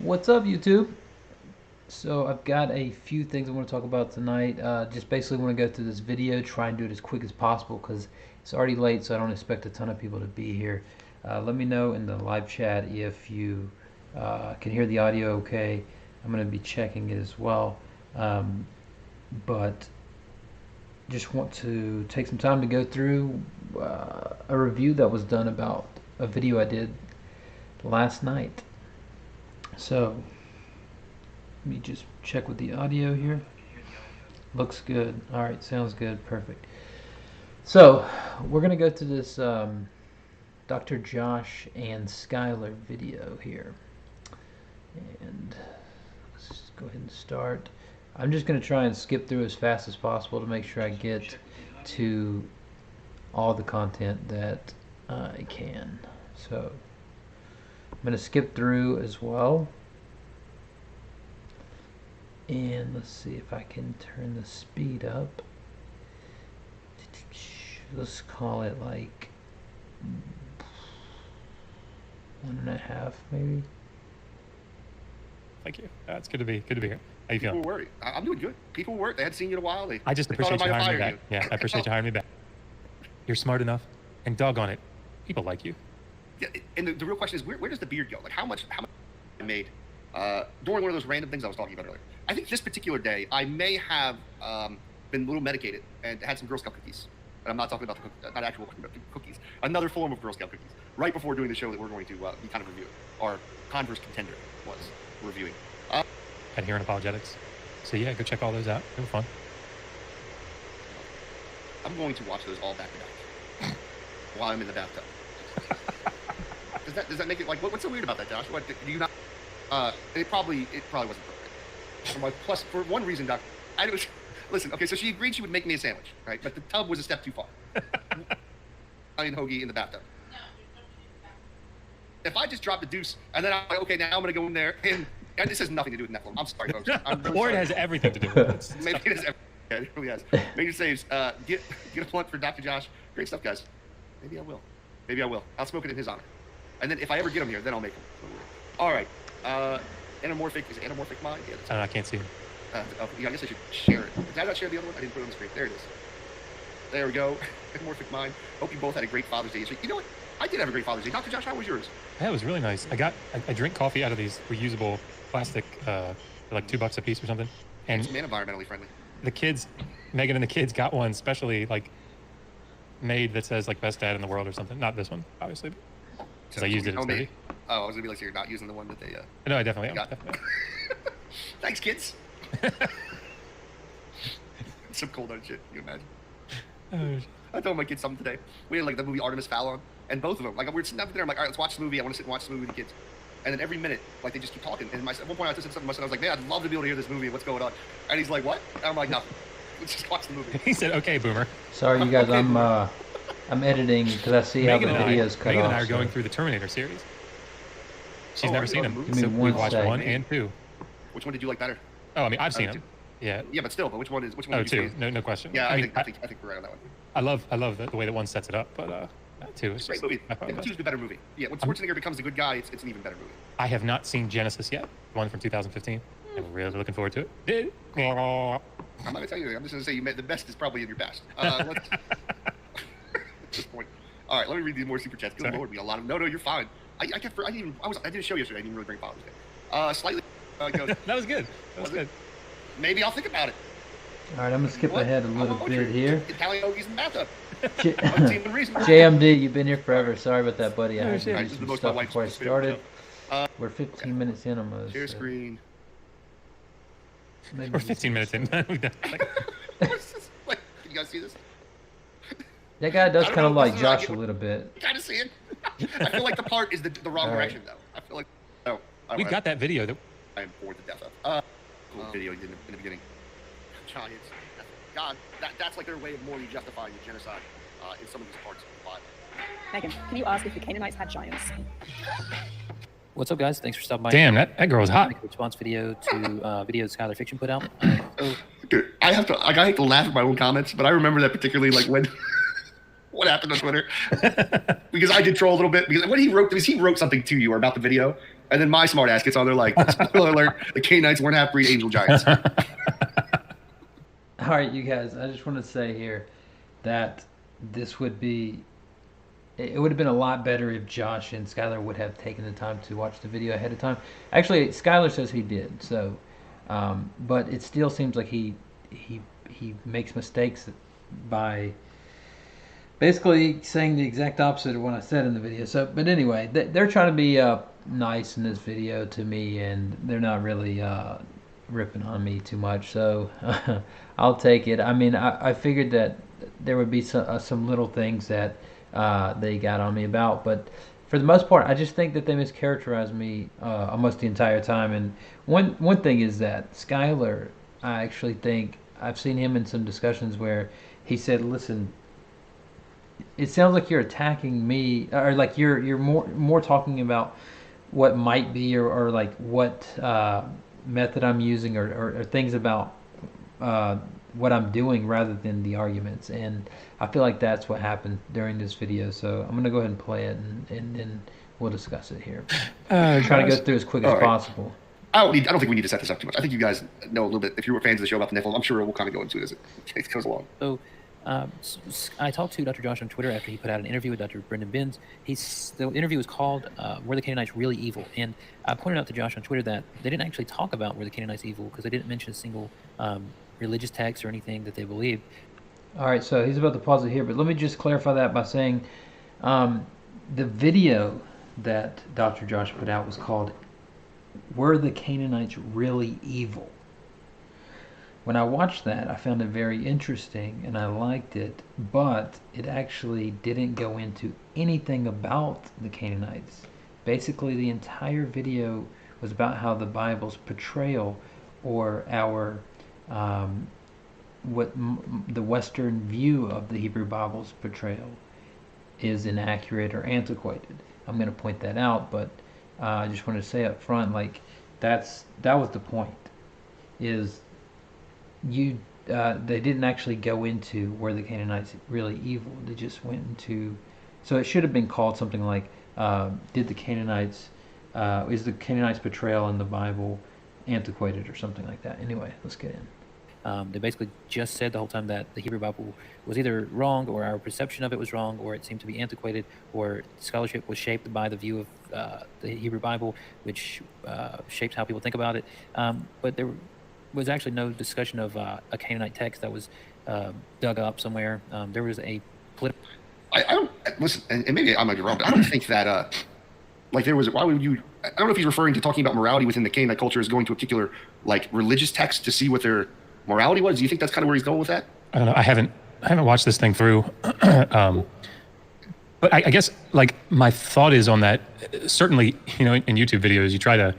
What's up, YouTube? So I've got a few things I want to talk about tonight. Just basically want to go through this video, try and do it as quick as possible because it's already late, so I don't expect a ton of people to be here. Let me know in the live chat if you can hear the audio okay. I'm going to be checking it as well. But just want to take some time to go through a review that was done about a video I did last night. So let me just check with the audio here. Looks good. Alright, sounds good. Perfect. So we're going to go to this Dr. Josh and Skylar video here. And let's just go ahead and start. I'm just going to try and skip through as fast as possible to make sure I get to all the content that I can. So I'm going to skip through as well. And let's see if I can turn the speed up. Let's call it like 1.5 maybe. Thank you. It's good to be here. How you feeling? People were worried. I'm doing good. People were worried. They hadn't seen you in a while. I just appreciate you hiring me back. Yeah, I appreciate you hiring me back. You're smart enough, and doggone it, people like you. Yeah, and the real question is, where does the beard go? Like, how much I made during one of those random things I was talking about earlier. I think this particular day, I may have been a little medicated and had some Girl Scout cookies. And I'm not talking about not actual cookies. Another form of Girl Scout cookies. Right before doing the show that we're going to be kind of reviewing. Our Converse contender was reviewing. Adherent Apologetics. So yeah, go check all those out. They were fun. I'm going to watch those all back to back while I'm in the bathtub. Does that make it like what's so weird about that, Josh? What do you not? It probably wasn't perfect. Plus, for one reason, Doc, listen. Okay, so she agreed she would make me a sandwich, right? But the tub was a step too far. Italian hoagie in the bathtub. If I just dropped a deuce and then I'm like, okay, now I'm gonna go in there and this has nothing to do with Nephilim. I'm sorry, folks. Or it has everything to do with it. Maybe it has everything. Yeah, it really has. Major saves. Get a blunt for Dr. Josh. Great stuff, guys. Maybe I will. I'll smoke it in his honor. And then if I ever get him here, then I'll make him. All right. Anamorphic. Is it Anamorphic Mind? Yeah, I can't see him. I guess I should share it. Did I not share the other one? I didn't put it on the screen. There it is. There we go. Anamorphic Mind. Hope you both had a great Father's Day. You know what? I did have a great Father's Day. Dr. Josh, how was yours? Yeah, it was really nice. I drink coffee out of these reusable plastic, for like $2 a piece or something. And it's environmentally friendly. The kids, Megan and the kids got one specially like made that says like best dad in the world or something. Not this one, obviously. Because I used it. It's dirty. Oh, I was gonna be like, so you're not using the one that they. No, I definitely am. Definitely. Thanks, kids. Some cold hard shit. Can you imagine? I told my kids something today. We had like the movie Artemis Fowl on, and both of them, like we were sitting down there. I'm like, all right, let's watch the movie. I want to sit and watch the movie with the kids. And then every minute, like they just keep talking. And at one point, I said something to my son. I was like, man, I'd love to be able to hear this movie. What's going on? And he's like, what? And I'm like, no, let's just watch the movie. He said, okay, boomer. Sorry, you guys. Okay, I'm editing because I see Megan how the video's cut off. Megan and I are going through the Terminator series. She's never seen them. So we watched 1 and 2. Which one did you like better? Oh, I mean, I've seen them. Yeah. Yeah, but still, which one? Oh, 2. No question. Yeah, I think we're right on that one. I love the way that one sets it up, but 2 is great movie. 2's a better movie. Yeah, when Schwarzenegger becomes a good guy, it's an even better movie. I have not seen Genesis yet, the one from 2015. I'm really looking forward to it. I'm not gonna tell you anything. I'm just gonna say the best is probably in your past. Let's at this point. All right, let me read these more super chats. Good Lord, we got a lot of. No, you're fine. I did a show yesterday. I didn't really bring Father's Day. Slightly. Goes, that was good. That was good. Maybe I'll think about it. All right, I'm gonna skip ahead a little bit here. Italian hoagies in the bathtub. JMD, you've been here forever. Sorry about that, buddy. I had to do some stuff before I started. We're 15 minutes in almost. Share screen. We're 15 minutes in. Can you guys see this? That guy does kind of like Josh a little bit. Kind of see it. I feel like the part is the wrong direction, though. I feel like we got that video that I am bored to death of. Cool video in the beginning. Giants. God, that's like their way of morally justifying the genocide in some of these parts of the Bible. Megan, can you ask if the Canaanites had giants? What's up, guys? Thanks for stopping by. Damn, that girl's hot. Make a response video to video Skylar Fiction put out. Dude, I hate to laugh at my own comments, but I remember that particularly like when what happened on Twitter because I did troll a little bit because when he wrote something to you or about the video, And then my smart ass gets on there like, spoiler alert, the Canaanites weren't half-breed angel giants. All right, you guys, I just want to say here that this would be, it would have been a lot better if Josh and Skylar would have taken the time to watch the video ahead of time. Actually, Skylar says he did, so, but it still seems like he makes mistakes by basically saying the exact opposite of what I said in the video. So, but anyway, they're trying to be nice in this video to me, and they're not really ripping on me too much. So I'll take it. I mean, I figured that there would be some little things that they got on me about, but for the most part, I just think that they mischaracterized me almost the entire time. And one thing is that Skylar, I actually think I've seen him in some discussions where he said, "Listen, it sounds like you're attacking me, or like you're more talking about what might be, or like what method I'm using, or things about what I'm doing rather than the arguments." And I feel like that's what happened during this video. So I'm gonna go ahead and play it, and then we'll discuss it here. Try to go through as quick as possible. I don't think we need to set this up too much. I think you guys know a little bit. If you were fans of the show about the nipple, I'm sure we'll kind of go into it as it goes along. So, I talked to Dr. Josh on Twitter after he put out an interview with Dr. Brendan Benz. The interview was called "Were the Canaanites Really Evil?" And I pointed out to Josh on Twitter that they didn't actually talk about were the Canaanites evil because they didn't mention a single religious text or anything that they believed. All right, so he's about to pause it here, but let me just clarify that by saying the video that Dr. Josh put out was called "Were the Canaanites Really Evil?" When I watched that, I found it very interesting and I liked it, but it actually didn't go into anything about the Canaanites. Basically, the entire video was about how the Bible's portrayal, or our the Western view of the Hebrew Bible's portrayal, is inaccurate or antiquated. I'm going to point that out, but I just wanted to say up front, like that was the point. Is they didn't actually go into were the Canaanites really evil. They just went into, so it should have been called something like is the Canaanites portrayal in the Bible antiquated, or something like that. Anyway, let's get in. They basically just said the whole time that the Hebrew Bible was either wrong, or our perception of it was wrong, or it seemed to be antiquated, or scholarship was shaped by the view of the Hebrew Bible, which shapes how people think about it. But there was actually no discussion of a Canaanite text that was dug up somewhere. There was a political. I don't listen, and maybe I might be wrong, but I don't think that like there was. Why would you? I don't know if he's referring to talking about morality within the Canaanite culture as going to a particular like religious text to see what their morality was. Do you think that's kind of where he's going with that? I don't know. I haven't watched this thing through, but I guess like my thought is on that. Certainly, you know, in YouTube videos, you try to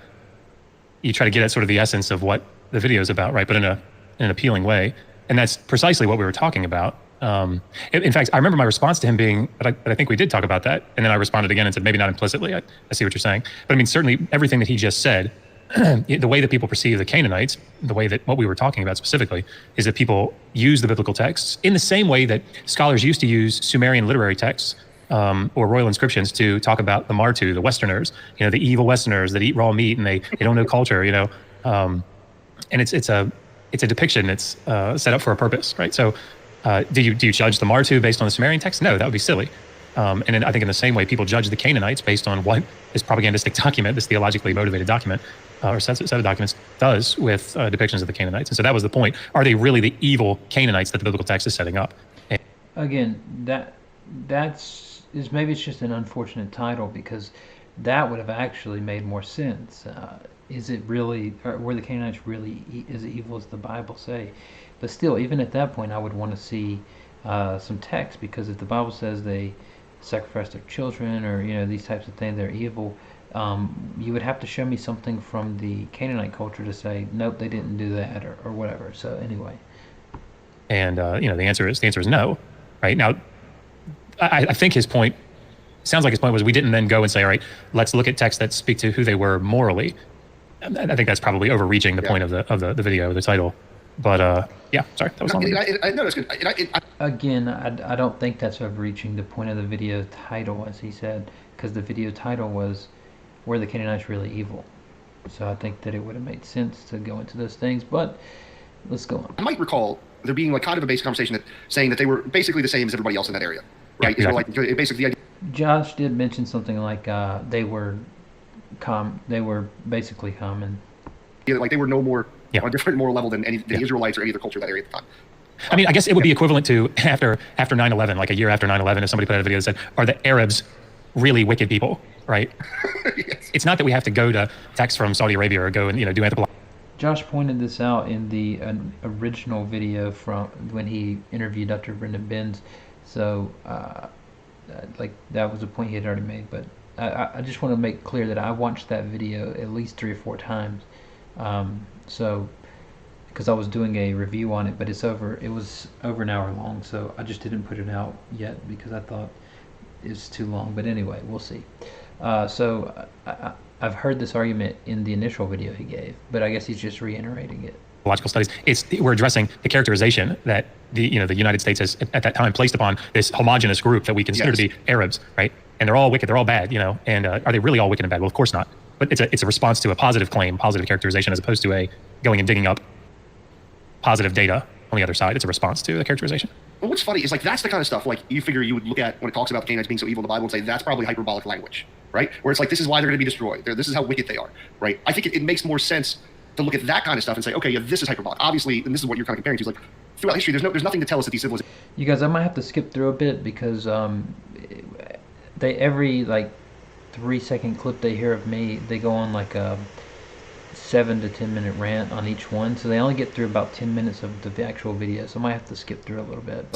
get at sort of the essence of what the video is about, right? But in an appealing way, and that's precisely what we were talking about. In fact, I remember my response to him being, but I think we did talk about that, and then I responded again and said maybe not implicitly. I see what you're saying, but I mean certainly everything that he just said. The way that people perceive the Canaanites, the way that what we were talking about specifically, is that people use the biblical texts in the same way that scholars used to use Sumerian literary texts or royal inscriptions to talk about the Martu, the Westerners, you know, the evil Westerners that eat raw meat and they don't know culture, you know, and it's a depiction that's set up for a purpose, right? So do you judge the Martu based on the Sumerian text? No, that would be silly. And then I think in the same way, people judge the Canaanites based on what this propagandistic document, this theologically motivated document, or set of documents does with depictions of the Canaanites. And so that was the point. Are they really the evil Canaanites that the biblical text is setting up? Again, maybe it's just an unfortunate title, because that would have actually made more sense. Is it really, or were the Canaanites really as evil as the Bible say? But still, even at that point, I would want to see some text, because if the Bible says they sacrifice their children, or you know, these types of things, they're evil, you would have to show me something from the Canaanite culture to say nope, they didn't do that, or whatever. So anyway, and you know, the answer is no, right? Now I think his point sounds like his point was we didn't then go and say, all right, let's look at texts that speak to who they were morally. I think that's probably overreaching the point of the video, the title. But yeah, sorry, that was long. No, that's good. Again, I don't think that's overreaching the point of the video title, as he said, because the video title was were the Canaanites really evil? So I think that it would have made sense to go into those things, but let's go on. I might recall there being like kind of a basic conversation that saying that they were basically the same as everybody else in that area, right? Yeah, Like basically the idea. Josh did mention something like they were basically common. Like they were no more Yeah. on a different moral level than the Israelites or any other culture of that area at the time. I mean, I guess it would be equivalent to after 9/11, like a year after 9/11, if somebody put out a video that said, "Are the Arabs really wicked people?" Right? Yes. It's not that we have to go to texts from Saudi Arabia or go and do anthropology. Josh pointed this out in the original video from when he interviewed Dr. Brendan Benz. So, like that was a point he had already made. But I just want to make clear that I watched that video at least 3 or 4 times. So, because I was doing a review on it, but it was over an hour long. So I just didn't put it out yet because I thought it was too long. But anyway, we'll see. So I've heard this argument in the initial video he gave, but I guess he's just reiterating it. Logical studies. We're addressing the characterization that the United States has at that time placed upon this homogenous group that we consider to be Arabs, right? And they're all wicked, they're all bad, And are they really all wicked and bad? Well, of course not. But it's a response to a positive claim, positive characterization, as opposed to a going and digging up positive data on the other side. It's a response to the characterization. Well, what's funny is like that's the kind of stuff like you figure you would look at when it talks about the Canaanites being so evil in the Bible and say that's probably hyperbolic language, right? Where it's like this is why they're going to be destroyed. This is how wicked they are, right? I think it makes more sense to look at that kind of stuff and say, okay, yeah, this is hyperbolic. Obviously, and this is what you're kind of comparing to. Is like throughout history, there's nothing to tell us that these civilizations. You guys, I might have to skip through a bit because they every like 3-second clip they hear of me, they go on like a 7 to 10 minute rant on each one, so they only get through about 10 minutes of the actual video, so I might have to skip through a little bit.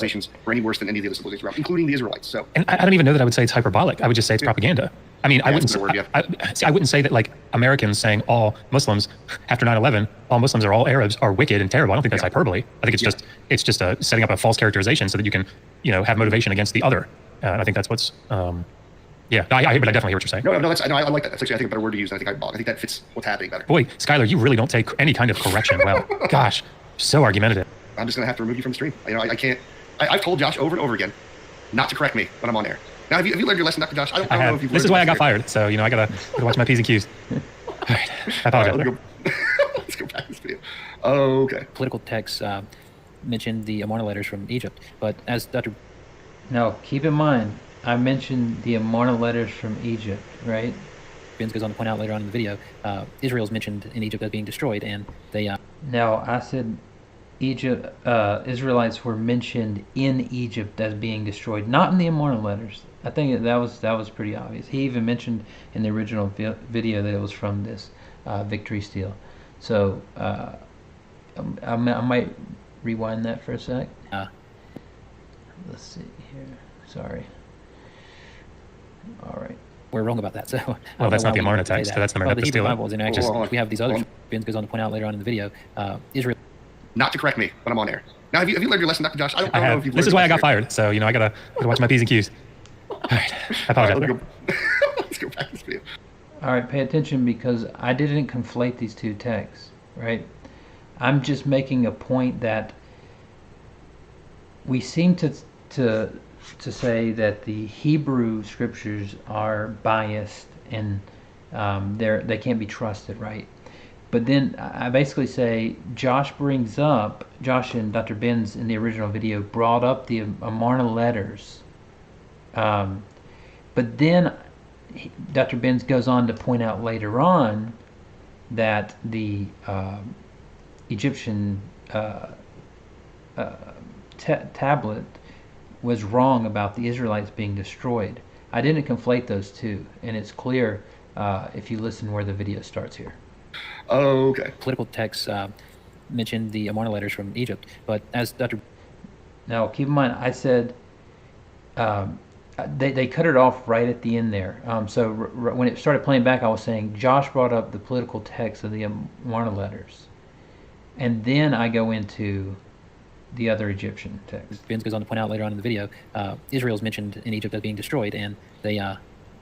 Were any worse than any of the other civilizations around, including the Israelites. So, and I don't even know that I would say it's hyperbolic. I would just say it's propaganda. I mean, I wouldn't say that like Americans saying all Muslims after 9/11, all Muslims are all Arabs are wicked and terrible. I don't think that's hyperbole. I think it's just a setting up a false characterization so that you can have motivation against the other. I think that's what's. Yeah, but I definitely hear what you're saying. No, I like that. That's actually, I think, a better word to use than I think hyperbolic. I think that fits what's happening better. Boy, Skylar, you really don't take any kind of correction well. Gosh, so argumentative. I'm just going to have to remove you from the stream. I can't. I've told Josh over and over again not to correct me when I'm on air. Now, have you learned your lesson, Dr. Josh? I don't know if you've learned. This is why I got fired, so, I got to watch my P's and Q's. All right, I apologize. All right, let's go back to this video. Okay. Political texts mentioned the Amarna letters from Egypt, but as Dr. No, keep in mind, I mentioned the Amarna letters from Egypt, right? Benz goes on to point out later on in the video, Israel's mentioned in Egypt as being destroyed, and they... No, I said Israelites were mentioned in Egypt as being destroyed, not in the Amarna letters. I think that was pretty obvious. He even mentioned in the original video that it was from this victory steel. So I might rewind that for a sec. Let's see here. Sorry. All right. We're wrong about that. So well, that's not the Amarna text. So that's the Hebrew steel. Bible is in actually. We have these other. Ben goes on to point out later on in the video, Israel. Not to correct me when I'm on air. Now, have you learned your lesson, Dr. Josh? I don't know if you've learned. This is why I got fired. So I gotta watch my P's and Q's. All right. I apologize. Let's go back to this video. All right, pay attention because I didn't conflate these two texts, right? I'm just making a point that we seem to say that the Hebrew scriptures are biased and they can't be trusted, right? But then I basically say Josh and Dr. Benz in the original video brought up the Amarna letters. But then Dr. Benz goes on to point out later on that the Egyptian tablet was wrong about the Israelites being destroyed. I didn't conflate those two, and it's clear if you listen where the video starts here. Okay. Political texts mentioned the Amarna letters from Egypt, but as Dr. Now, keep in mind, I said they cut it off right at the end there. So when it started playing back, I was saying Josh brought up the political text of the Amarna letters, and then I go into the other Egyptian text. Ben goes on to point out later on in the video, Israel's mentioned in Egypt as being destroyed, and they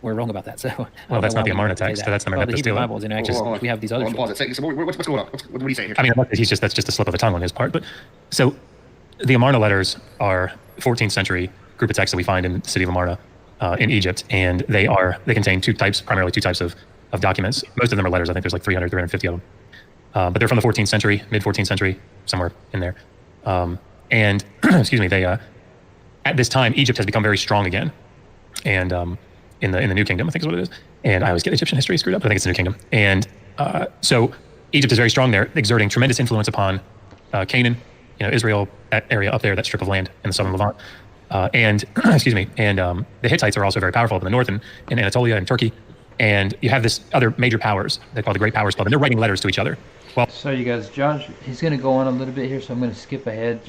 were wrong about that. So well, that's not the Amarna text. So that's the Hebrew Bible is in actually. We have these other. Pause it. So what's going on? What are you saying here? I mean, that's just a slip of the tongue on his part. But so the Amarna letters are 14th century group of texts that we find in the city of Amarna in Egypt, and they contain primarily two types of of documents. Most of them are letters. I think there's like 300, 350 of them. But they're from the 14th century, mid 14th century, somewhere in there. And excuse me, they at this time Egypt has become very strong again, and in the New Kingdom, I think is what it is. And I always get Egyptian history screwed up, but I think it's the New Kingdom. And so Egypt is very strong there, exerting tremendous influence upon Canaan, Israel, that area up there, that strip of land in the southern Levant. And excuse me, and the Hittites are also very powerful up in the north, in Anatolia and Turkey. And you have this other major powers, they call the Great Powers Club, and they're writing letters to each other. Well, So you guys, Josh, he's going to go on a little bit here, so I'm going to skip ahead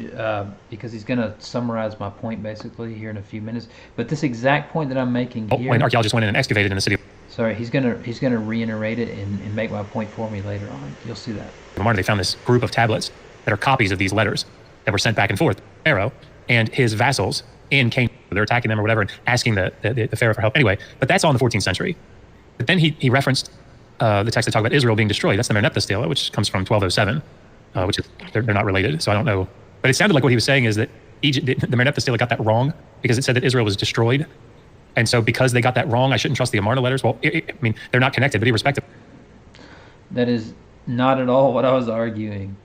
because he's going to summarize my point basically here in a few minutes. But this exact point that I'm making here, when archaeologists went in and excavated in the city sorry, he's gonna reiterate it and make my point for me later on. You'll see that. of Amarna, they found this group of tablets that are copies of these letters that were sent back and forth. Pharaoh and his vassals in Canaan, they're attacking them or whatever, and asking the Pharaoh for help. Anyway, but that's all in the 14th century. But then he referenced the text that talk about Israel being destroyed. That's the Merneptah stela, which comes from 1207, which is they're not related, so I don't know. But it sounded like what he was saying is that Egypt, the Merneptah stela got that wrong because it said that Israel was destroyed. And so because they got that wrong, I shouldn't trust the Amarna letters. Well, I mean, they're not connected, but irrespective. That is not at all what I was arguing.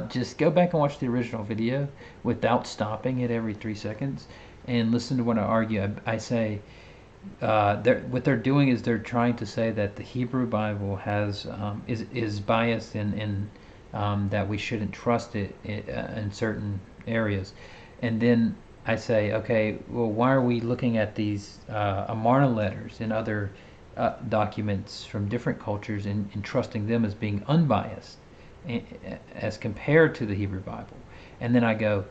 Just go back and watch the original video without stopping it every 3 seconds and listen to what I argue. I say what they're doing is they're trying to say that the Hebrew Bible has is biased in that we shouldn't trust it in certain areas. And then I say, okay, well, why are we looking at these Amarna letters and other documents from different cultures and trusting them as being unbiased as compared to the Hebrew Bible? And then I go,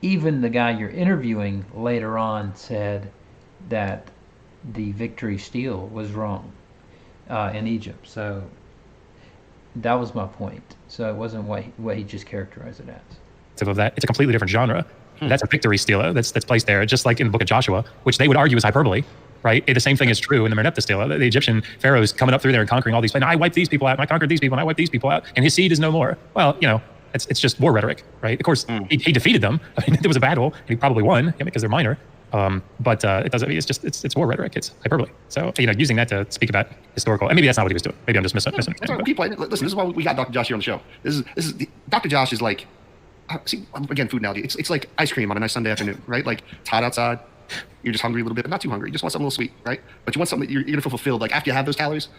even the guy you're interviewing later on said that the victory stele was wrong in Egypt. So that was my point. So it wasn't what he just characterized it as. Of that, it's a completely different genre. That's a victory stela that's placed there, just like in the book of Joshua, which they would argue is hyperbole, right? The same thing is true in the Merneptah stela. The Egyptian pharaohs coming up through there and conquering all these places. I wiped these people out, and I conquered these people, and I wiped these people out, and his seed is no more. Well, it's just war rhetoric, right? Of course, he defeated them. I mean, there was a battle, and he probably won because they're minor. But it doesn't. It's war rhetoric. It's hyperbole. So using that to speak about historical, and maybe that's not what he was doing. Maybe I'm just misunderstanding. Listen, this is why we got Dr. Josh here on the show. This is Dr. Josh is like, see, again, food analogy. It's like ice cream on a nice Sunday afternoon, right? Like it's hot outside, you're just hungry a little bit, but not too hungry. You just want something a little sweet, right? But you want something that you're gonna feel fulfilled. Like after you have those calories,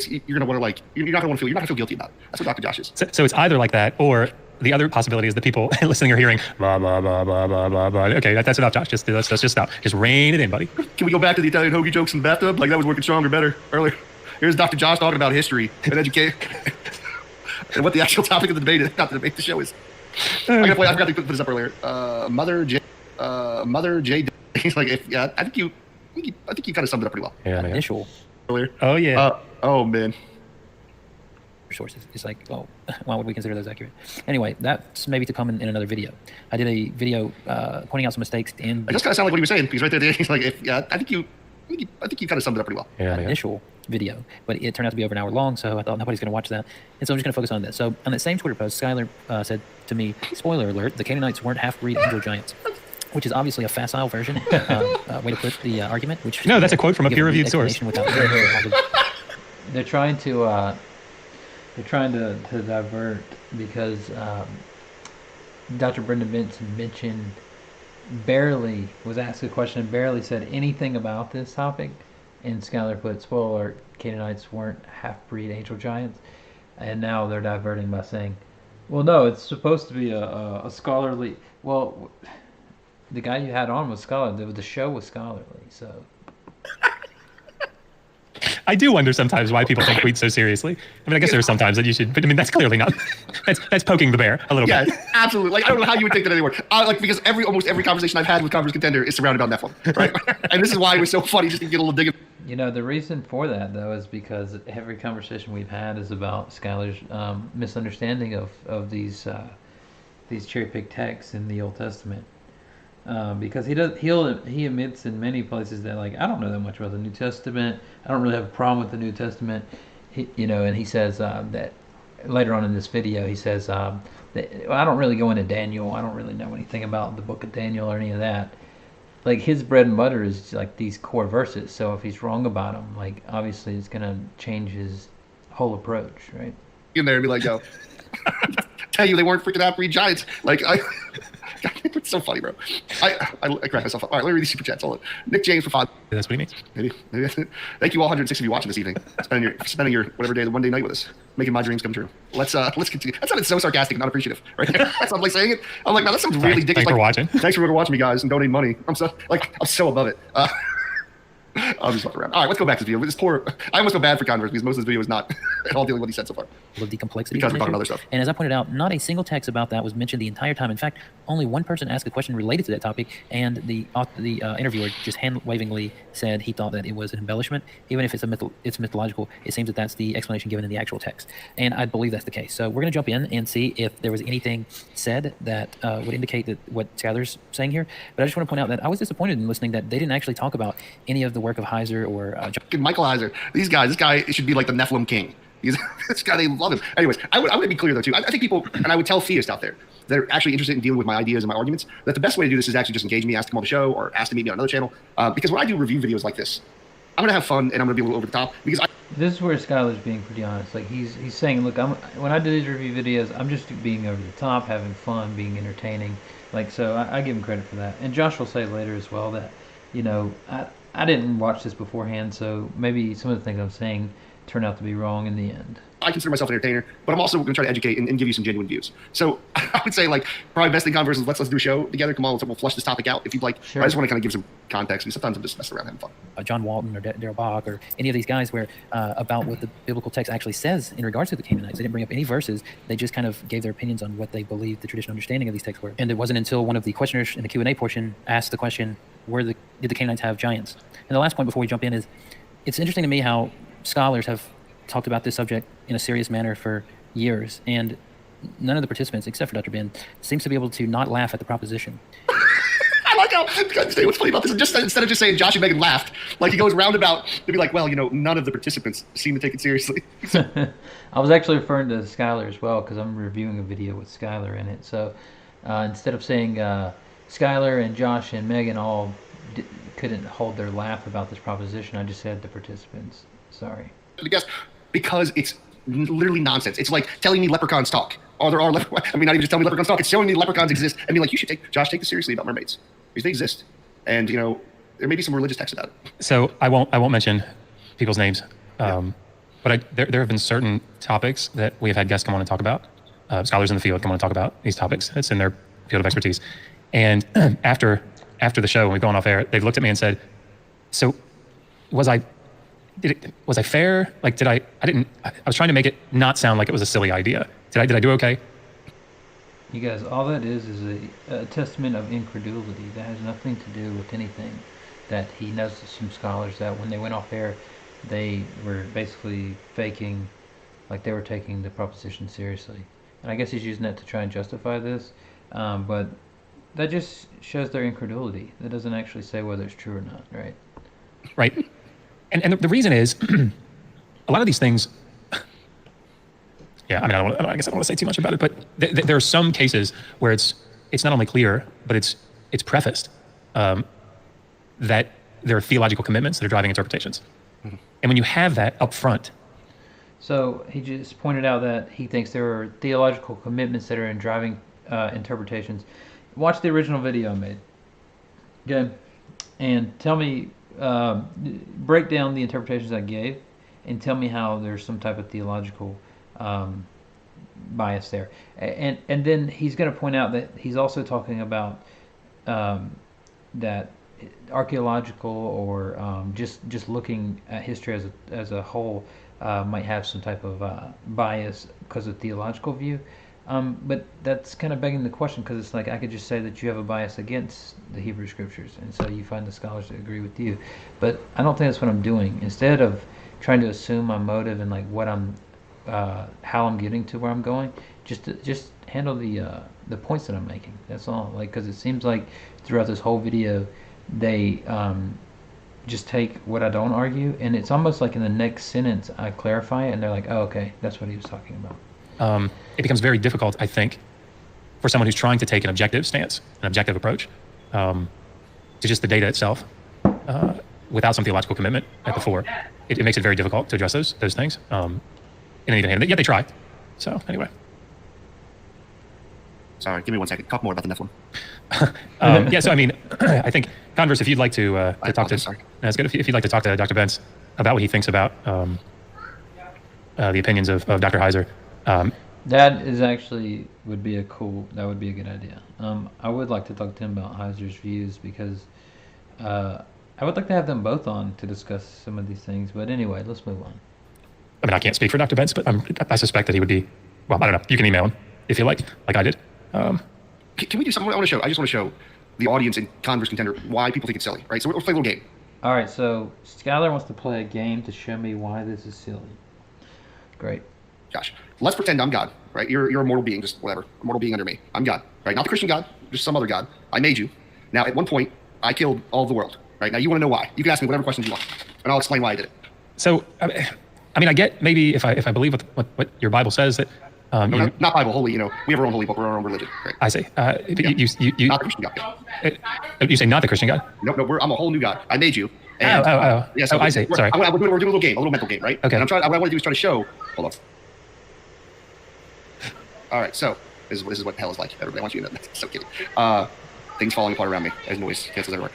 you're gonna want to you're not gonna feel guilty about it. That's what Dr. Josh is. So it's either like that, or the other possibility is the people listening are hearing blah blah blah blah blah blah blah. Okay, that's enough, Josh. Let's just stop. Just rein it in, buddy. Can we go back to the Italian hoagie jokes in the bathtub? Like that was working stronger, better earlier. Here's Dr. Josh talking about history and education and what the actual topic of the debate is. Not the debate, the show is. I forgot to put this up earlier. Mother J. He's like, I think you kind of summed it up pretty well. Yeah, Initial Earlier. Oh yeah. Oh man. sources. It's like, oh, why would we consider those accurate? Anyway, that's maybe to come in another video. I did a video pointing out some mistakes in. I just kind of sound like what he was saying because right there, he's like, I think you kind of summed it up pretty well. Yeah. Initial video, but it turned out to be over an hour long, so I thought nobody's going to watch that, and so I'm just going to focus on this. So on that same Twitter post, Skylar said to me, spoiler alert, the Canaanites weren't half-breed angel giants, which is obviously a facile version, way to put the argument. Which No, that's a quote from a peer-reviewed source. They're trying to divert because Dr. Brenda Benson was asked a question and barely said anything about this topic, and Skylar put, spoiler alert, Canaanites weren't half-breed angel giants, and now they're diverting by saying, well, no, it's supposed to be a scholarly. Well, the guy you had on was scholarly. The show was scholarly, so. I do wonder sometimes why people take tweets so seriously. I mean, I guess there are sometimes that you should, but I mean, that's clearly not. That's poking the bear a little bit. Yeah, absolutely. Like, I don't know how you would think that anymore. Because almost every conversation I've had with Conference Contender is surrounded about Nephilim, right? And this is why it was so funny just to get a little dig. You know, the reason for that, though, is because every conversation we've had is about Skylar's misunderstanding of these cherry-picked texts in the Old Testament. Because he admits in many places that, like, I don't know that much about the New Testament. I don't really have a problem with the New Testament. And he says that later on in this video, he says that I don't really go into Daniel. I don't really know anything about the book of Daniel or any of that. like his bread and butter is like these core verses. So if he's wrong about them, like obviously it's gonna change his whole approach, right? In there and be like, yo, tell you they weren't freaking out for Giants. Like, it's so funny, bro. I crack myself up. All right, let me read these super chats. Hold on. Nick James for 5. That's what he means. Maybe. Thank you all 106 of you watching this evening. Spending your whatever day, the one day night with us, making my dreams come true. Let's continue. That sounded so sarcastic and not appreciative, right there. That's what I'm like saying it. I'm like, man, that sounds really dick. Thanks for watching. Thanks for watching me, guys, and donating money. I'm so above it. I'll just fuck around. All right, let's go back to this video. This poor, I almost feel bad for Converse because most of this video is not at all dealing with what he said so far. Of the complexity Because of we're an talking issue. other stuff. And as I pointed out, not a single text about that was mentioned the entire time. In fact, only one person asked a question related to that topic, and the interviewer just hand-wavingly said he thought that it was an embellishment. Even if it's mythological, it seems that that's the explanation given in the actual text. And I believe that's the case. So we're going to jump in and see if there was anything said that would indicate that what Skylar's saying here. But I just want to point out that I was disappointed in listening that they didn't actually talk about any of the work of Heiser or Michael Heiser. This guy should be like the Nephilim king. This guy, they love him. Anyways, I would be clear though too. I think people, and I would tell theists out there that are actually interested in dealing with my ideas and my arguments, that the best way to do this is actually just engage me, ask to come on the show, or ask to meet me on another channel. Because when I do review videos like this, I'm gonna have fun and I'm gonna be a little over the top because This is where Skylar's being pretty honest. Like he's saying, look, when I do these review videos, I'm just being over the top, having fun, being entertaining. Like so, I give him credit for that. And Josh will say later as well that, you know, I didn't watch this beforehand, so maybe some of the things I'm saying turn out to be wrong in the end. I consider myself an entertainer, but I'm also going to try to educate and give you some genuine views. So I would say, like, probably best thing Converse is let's do a show together. Come on, we'll flush this topic out if you'd like. Sure. I just want to kind of give some context because sometimes I'm just messing around having fun. John Walton or Daryl Bach or any of these guys where about what the biblical text actually says in regards to the Canaanites. They didn't bring up any verses. They just kind of gave their opinions on what they believed the traditional understanding of these texts were. And it wasn't until one of the questioners in the Q&A portion asked the question, did the Canaanites have giants? And the last point before we jump in is, it's interesting to me how scholars have talked about this subject in a serious manner for years, and none of the participants, except for Dr. Ben, seems to be able to not laugh at the proposition. I like how, what's funny about this, just instead of just saying Josh and Megan laughed, like he goes roundabout to be like, well, you know, none of the participants seem to take it seriously. I was actually referring to Skylar as well because I'm reviewing a video with Skylar in it. So instead of saying Skylar and Josh and Megan all couldn't hold their laugh about this proposition, I just said the participants. Sorry. I guess because it's literally nonsense. It's like telling me leprechauns talk. Oh, there are leprechauns. I mean, not even just telling me leprechauns talk. It's showing me leprechauns exist and be like, you should take this seriously about mermaids because they exist. And, you know, there may be some religious texts about it. So I won't mention people's names, but there have been certain topics that we have had guests come on and talk about. Scholars in the field come on and talk about these topics. It's in their field of expertise. And after the show, when we've gone off air, they've looked at me and said, so was I fair? Like, I was trying to make it not sound like it was a silly idea. Did I do okay? You guys, all that is a testament of incredulity. That has nothing to do with anything. That he knows some scholars that when they went off air, they were basically faking, like they were taking the proposition seriously. And I guess he's using that to try and justify this, but that just shows their incredulity. That doesn't actually say whether it's true or not, right? Right. And the reason is, a lot of these things, yeah, I mean, I guess I don't want to say too much about it, but there are some cases where it's not only clear, but it's prefaced that there are theological commitments that are driving interpretations. Mm-hmm. And when you have that up front. So he just pointed out that he thinks there are theological commitments that are in driving interpretations. Watch the original video I made, okay, and tell me, break down the interpretations I gave, and tell me how there's some type of theological bias there. And then he's going to point out that he's also talking about that archaeological or just looking at history as a whole might have some type of bias because of theological view. But that's kind of begging the question because it's like I could just say that you have a bias against the Hebrew Scriptures, and so you find the scholars that agree with you. But I don't think that's what I'm doing. Instead of trying to assume my motive and like what I'm, how I'm getting to where I'm going, just handle the points that I'm making. That's all. Like because it seems like throughout this whole video, they just take what I don't argue, and it's almost like in the next sentence I clarify it, and they're like, "Oh, okay, that's what he was talking about." It becomes very difficult, I think, for someone who's trying to take an objective stance, an objective approach, to just the data itself, without some theological commitment at the fore, it makes it very difficult to address those things. In any hand, yet they try. So anyway. Sorry, give me 1 second. Talk more about the Nephilim. Yeah, so I mean, I think Converse, if you'd like to talk to, sorry. That's good. If you'd like to talk to Dr. Bentz about what he thinks about the opinions of Dr. Heiser. That is actually would be a good idea. I would like to talk to him about Heiser's views because I would like to have them both on to discuss some of these things. But anyway, let's move on. I mean, I can't speak for Dr. Bentz, but I suspect that he would be. Well, I don't know. You can email him if you like I did. Can we do something? I just want to show the audience in Converse Contender why people think it's silly, right? So we'll play a little game. All right, so Skylar wants to play a game to show me why this is silly. Great. Josh, let's pretend I'm God, right? You're a mortal being, just whatever, a mortal being under me. I'm God, right? Not the Christian God, just some other God. I made you. Now, at one point, I killed all of the world, right? Now, you want to know why. You can ask me whatever questions you want, and I'll explain why I did it. So, I mean, I get maybe if I believe what your Bible says that. No, not Bible, holy. We have our own holy book. We're our own religion. Right? I see. You not the Christian God. You say not the Christian God? Nope. I'm a whole new God. I made you. And, Yeah. So I see. Sorry. We're doing a little game, a little mental game, right? Okay. And what I want to do is try to show. Hold on. All right. So this is what hell is like. Everybody wants you to know. So kidding. Things falling apart around me. There's noise cancels everywhere.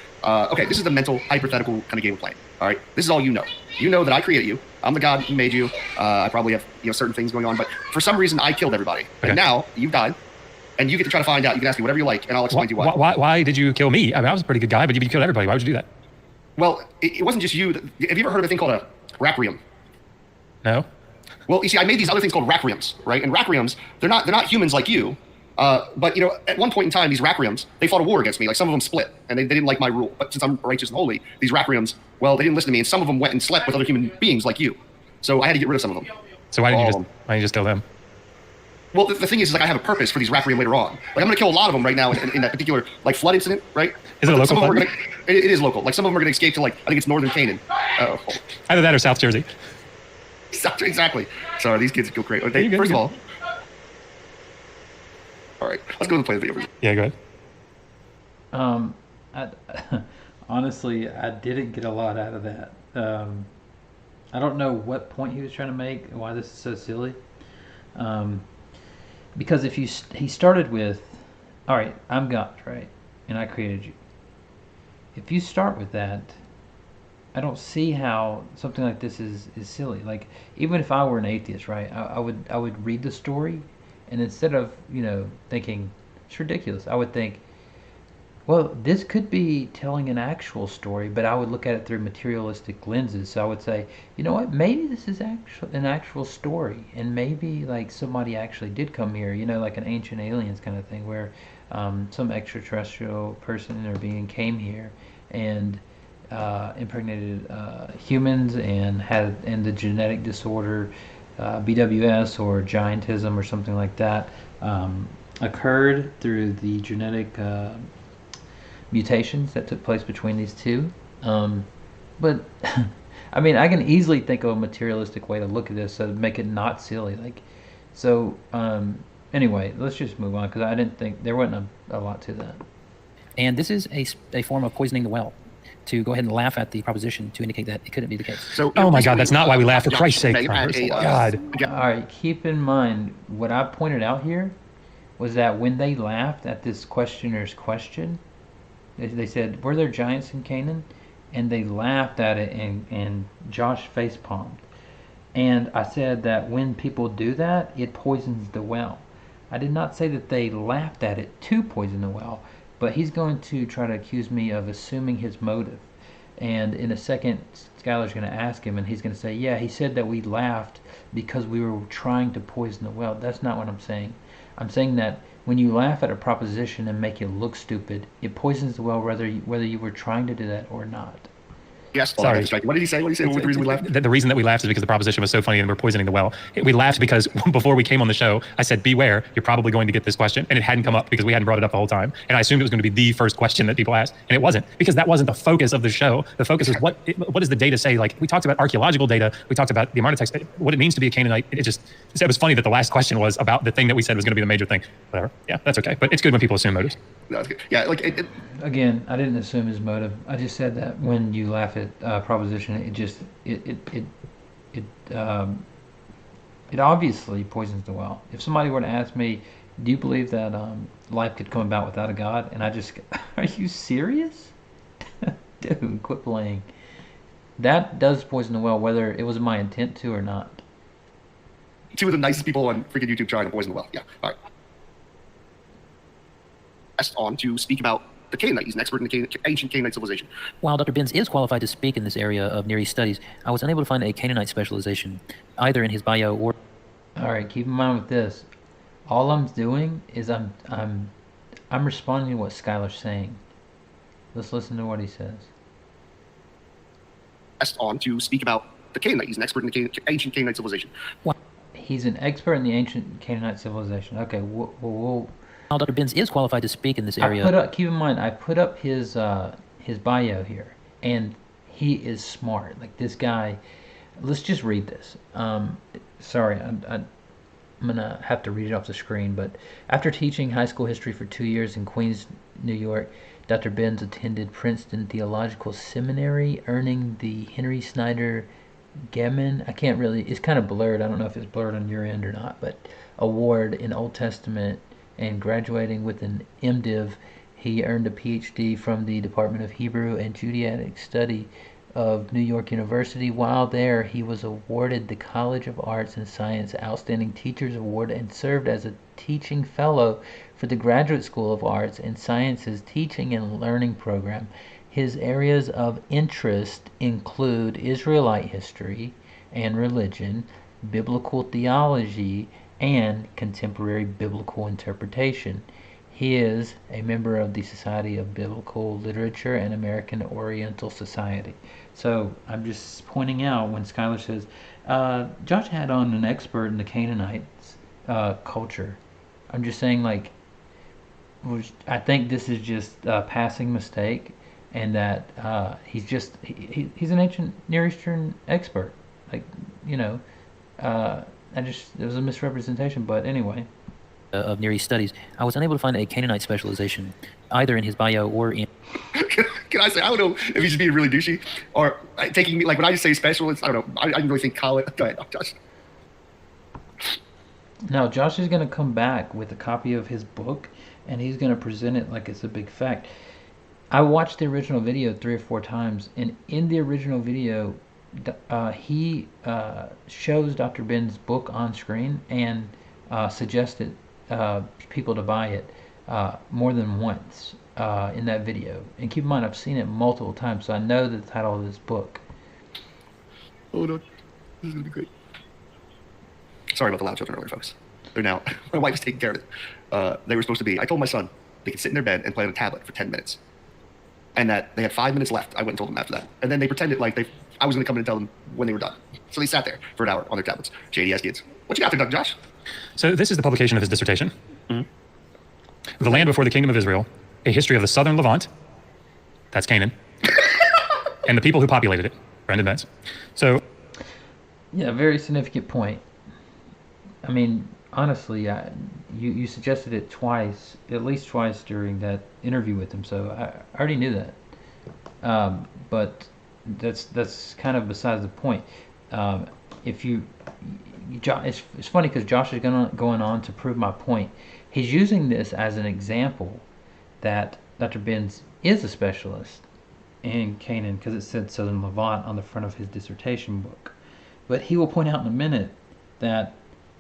Okay. This is the mental hypothetical kind of game we're playing. All right. This is all you know. You know that I created you. I'm the God who made you. I probably have certain things going on, but for some reason I killed everybody. Okay. And now you've died, and you get to try to find out. You can ask me whatever you like, and I'll explain to you why. Why did you kill me? I mean, I was a pretty good guy, but you killed everybody. Why would you do that? Well, it wasn't just you. Have you ever heard of a thing called a requiem? No. Well, you see, I made these other things called requiems, right? And requiems, they're not humans like you. But at one point in time, these requiems, they fought a war against me. Like some of them split, and they didn't like my rule. But since I'm righteous and holy, these requiems, well, they didn't listen to me, and some of them went and slept with other human beings like you. So I had to get rid of some of them. So why didn't you just kill them? Well, the thing is like I have a purpose for these requiem later on. Like I'm going to kill a lot of them right now in that particular like flood incident, right? Is it a local flood? It is local. Like some of them are going to escape to like I think it's northern Canaan. Either that or South Jersey. Exactly. Sorry, these kids go crazy. First of all right, let's go to the play video. Yeah, go ahead. Honestly, I didn't get a lot out of that. I don't know what point he was trying to make and why this is so silly. Because if he started with, all right, I'm God, right? And I created you. If you start with that, I don't see how something like this is silly. Like, even if I were an atheist, right, I would read the story, and instead of, thinking, it's ridiculous, I would think, well, this could be telling an actual story, but I would look at it through materialistic lenses. So I would say, you know what, maybe this is an actual story, and maybe like somebody actually did come here, like an Ancient Aliens kind of thing, where some extraterrestrial person or being came here and impregnated humans and the genetic disorder BWS or giantism or something like that occurred through the genetic mutations that took place between these two. But I mean, I can easily think of a materialistic way to look at this to make it not silly. Anyway, let's just move on because I didn't think there wasn't a lot to that. And this is a form of poisoning the well, to go ahead and laugh at the proposition to indicate that it couldn't be the case. So, oh my God, that's not why we laugh. For Christ's sake, God. All right, keep in mind what I pointed out here was that when they laughed at this questioner's question, they said, "Were there giants in Canaan?" And they laughed at it, and Josh facepalmed. And I said that when people do that, it poisons the well. I did not say that they laughed at it to poison the well, but he's going to try to accuse me of assuming his motive. And in a second, Skylar's going to ask him, and he's going to say, yeah, he said that we laughed because we were trying to poison the well. That's not what I'm saying. I'm saying that when you laugh at a proposition and make it look stupid, it poisons the well whether you were trying to do that or not. Yes. Sorry. What did he say? What was the reason we laughed? The reason that we laughed is because the proposition was so funny and we're poisoning the well. We laughed because before we came on the show, I said, beware, you're probably going to get this question. And it hadn't come up because we hadn't brought it up the whole time. And I assumed it was going to be the first question that people asked. And it wasn't, because that wasn't the focus of the show. The focus is what does the data say? Like, we talked about archaeological data. We talked about the amount of text, what it means to be a Canaanite. It was funny that the last question was about the thing that we said was going to be the major thing. Whatever. Yeah, that's okay. But it's good when people assume motives. No, it's good. Yeah, like Again, I didn't assume his motive. I just said that when you laugh at proposition, it it obviously poisons the well. If somebody were to ask me, "Do you believe that life could come about without a God?" and I just, are you serious, dude? Quit playing. That does poison the well, whether it was my intent to or not. two of the nicest people on freaking YouTube trying to poison the well. Yeah. All right. Asked on to speak about the Canaanite. He's an expert in the ancient Canaanite civilization. While Dr. Benz is qualified to speak in this area of Near East studies, I was unable to find a Canaanite specialization, either in his bio or... All right, keep in mind with this. All I'm doing is I'm responding to what Skylar's saying. Let's listen to what he says. Asked on to speak about the Canaanite. He's an expert in the ancient Canaanite civilization. He's an expert in the ancient Canaanite civilization. Okay, we'll While Dr. Benz is qualified to speak in this area... keep in mind, I put up his bio here, and he is smart. Like, this guy, let's just read this. Sorry, I'm going to have to read it off the screen, but after teaching high school history for 2 years in Queens, New York, Dr. Benz attended Princeton Theological Seminary, earning the Henry Snyder Gemin, I can't really, it's kind of blurred, I don't know if it's blurred on your end or not, but award in Old Testament, and graduating with an MDiv. He earned a PhD from the Department of Hebrew and Judaic Study of New York University. While there, he was awarded the College of Arts and Science Outstanding Teachers Award and served as a teaching fellow for the Graduate School of Arts and Sciences Teaching and Learning Program. His areas of interest include Israelite history and religion, biblical theology, and contemporary biblical interpretation. He is a member of the Society of Biblical Literature and American Oriental Society. So I'm just pointing out when Skylar says, Josh had on an expert in the Canaanites culture. I'm just saying, like, I think this is just a passing mistake, and that he's an ancient Near Eastern expert. Like, you know, it was a misrepresentation, but anyway. Of Near East studies, I was unable to find a Canaanite specialization, either in his bio or in... Can I say, I don't know if he's just being really douchey, or taking me, like, when I just say specialist, I don't know, I didn't really think college. Go ahead, Josh. Now, Josh is going to come back with a copy of his book, and he's going to present it like it's a big fact. I watched the original video 3 or 4 times, and in the original video, he shows Dr. Ben's book on screen and suggested people to buy it more than once in that video. And keep in mind, I've seen it multiple times, so I know the title of this book. Oh no, this is going to be great. Sorry about the loud children earlier, folks. They're now, my wife is taking care of it. They were supposed to be, I told my son they could sit in their bed and play on a tablet for 10 minutes. And that they had 5 minutes left. I went and told them after that. And then they pretended like I was going to come in and tell them when they were done. So they sat there for an hour on their tablets. JDS kids. What you got there, Dr. Josh? So this is the publication of his dissertation. The Land Before the Kingdom of Israel, a history of the Southern Levant. That's Canaan. And the people who populated it. Brendan Betts. So... yeah, very significant point. I mean, honestly, you suggested it twice, at least twice during that interview with him, so I already knew that. But that's kind of besides the point. It's funny because Josh is going on to prove my point. He's using this as an example that Dr. Benz is a specialist in Canaan because it said Southern Levant on the front of his dissertation book. But he will point out in a minute that,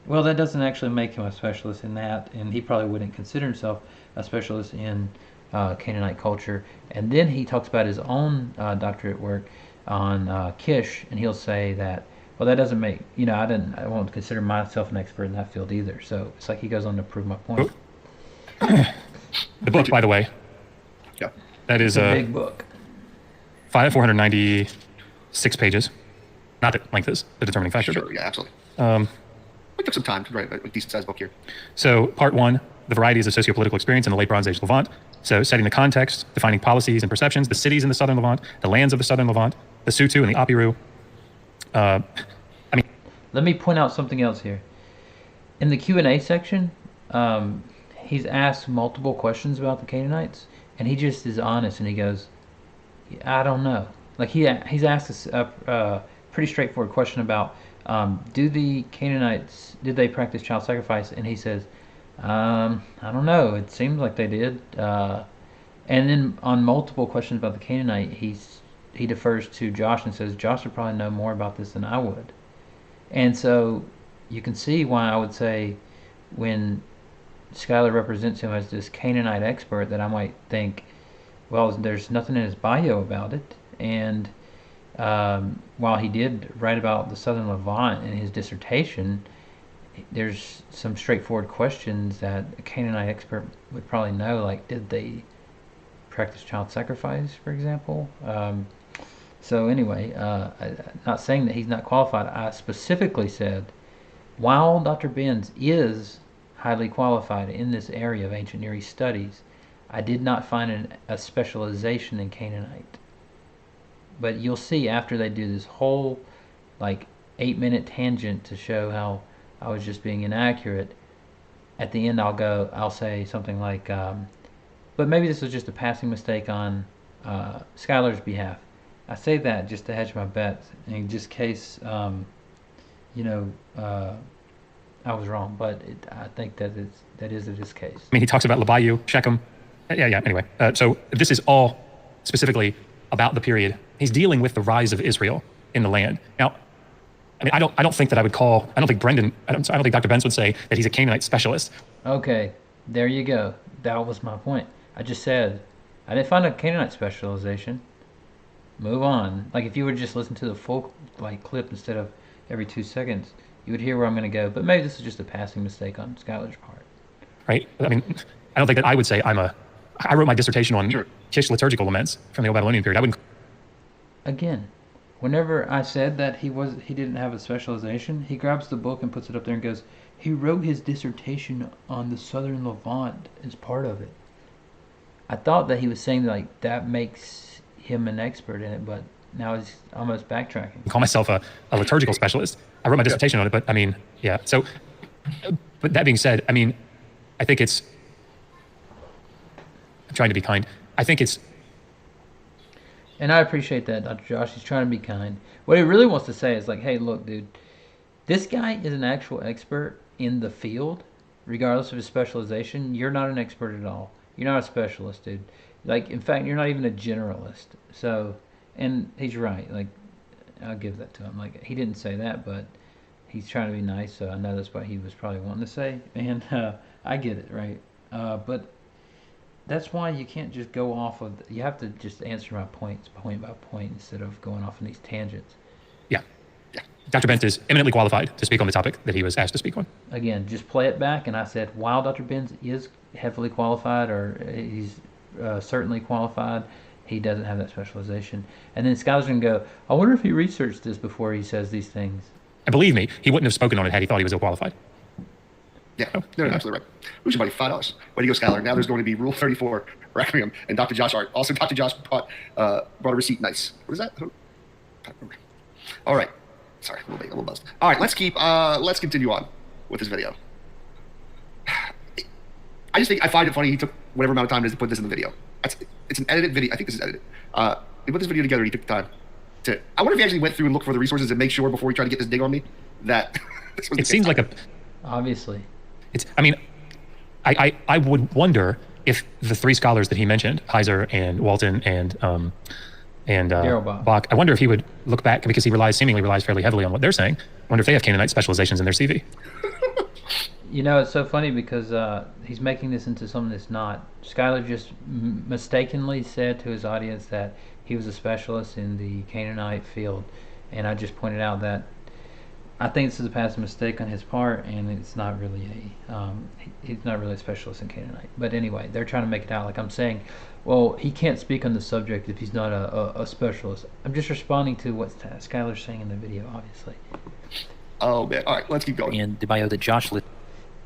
well, that doesn't actually make him a specialist in that, and he probably wouldn't consider himself a specialist in Canaanite culture. And then he talks about his own doctorate work on Kish, and he'll say that, well, that doesn't make, I won't consider myself an expert in that field either. So it's like he goes on to prove my point. The book, by the way, yeah, that is a big book. 496 pages. Not that length is the determining factor. Sure, yeah, absolutely. We took some time to write a decent-sized book here. So part 1, the varieties of socio-political experience in the late Bronze Age Levant. So setting the context, defining policies and perceptions, the cities in the Southern Levant, the lands of the Southern Levant, the Sutu and the Apiru. Let me point out something else here. In the Q&A section, he's asked multiple questions about the Canaanites, and he just is honest, and he goes, I don't know. Like he's asked a pretty straightforward question about do the Canaanites did they practice child sacrifice, and he says, I don't know. It seems like they did. And then on multiple questions about the Canaanite, he defers to Josh and says Josh would probably know more about this than I would. And so you can see why I would say when Skylar represents him as this Canaanite expert that I might think, well, there's nothing in his bio about it. And while he did write about the Southern Levant in his dissertation, there's some straightforward questions that a Canaanite expert would probably know, like did they practice child sacrifice, for example? So anyway, not saying that he's not qualified. I specifically said, while Dr. Benz is highly qualified in this area of ancient Near East studies, I did not find a specialization in Canaanite. But you'll see after they do this whole like 8-minute tangent to show how I was just being inaccurate, at the end I'll say something like, but maybe this was just a passing mistake on Skylar's behalf. I say that just to hedge my bets, in just case, I was wrong. But I think that is this case. I mean, he talks about Labayu, Shechem. Yeah. Anyway, so this is all specifically about the period. He's dealing with the rise of Israel in the land. Now, I mean, I don't think that I don't think Dr. Benz would say that he's a Canaanite specialist. Okay, there you go. That was my point. I just said I didn't find a Canaanite specialization. Move on. Like if you would just listen to the full clip instead of every 2 seconds, you would hear where I'm going to go. But maybe this is just a passing mistake on Skylar's part. Right? I mean, I don't think that I would say I wrote my dissertation on Kish liturgical laments from the Old Babylonian period. I wouldn't. Again, whenever I said that he didn't have a specialization, he grabs the book and puts it up there and goes, he wrote his dissertation on the Southern Levant as part of it. I thought that he was saying that makes him an expert in it, but now he's almost backtracking. I call myself a liturgical specialist. I wrote my dissertation on it, but I mean, yeah. So, but that being said, I mean, I think I'm trying to be kind. I think it's. And I appreciate that, Dr. Josh. He's trying to be kind. What he really wants to say is like, hey, look, dude, this guy is an actual expert in the field, regardless of his specialization. You're not an expert at all. You're not a specialist, dude. Like, in fact, you're not even a generalist. So, and he's right. Like, I'll give that to him. Like, he didn't say that, but he's trying to be nice. So I know that's what he was probably wanting to say. And I get it, right? But that's why you can't just go off of. You have to just answer my points point by point instead of going off on these tangents. Yeah. Dr. Benz is eminently qualified to speak on the topic that he was asked to speak on. Again, just play it back, and I said, while Dr. Benz is heavily qualified, or he's certainly qualified, he doesn't have that specialization. And then Skylar's going to go, I wonder if he researched this before he says these things. And believe me, he wouldn't have spoken on it had he thought he was ill-qualified. Yeah, no, absolutely right. Lose your money, $5. Way to go, Skylar. Now there's going to be Rule 34 Requiem, and Dr. Josh Art. Also, Dr. Josh brought a receipt. Nice. What is that? All right. Sorry, a little buzzed. All right, let's continue on with this video. I just think I find it funny he took whatever amount of time it is to put this in the video. It's an edited video. I think this is edited. He put this video together. He took the time to. I wonder if he actually went through and looked for the resources and make sure before he tried to get this dig on me that. This was it seems like obviously. I mean, I would wonder if the three scholars that he mentioned, Heiser and Walton and Bach, I wonder if he would look back because he seemingly relies fairly heavily on what they're saying. I wonder if they have Canaanite specializations in their CV. You know, it's so funny because he's making this into something that's not. Skylar just mistakenly said to his audience that he was a specialist in the Canaanite field, and I just pointed out that I think this is a past mistake on his part, and it's not really he's not really a specialist in Canaanite. But anyway, they're trying to make it out like I'm saying, well, he can't speak on the subject if he's not a specialist. I'm just responding to what Skylar's saying in the video, obviously. Oh man! All right, let's keep going. And the bio that Josh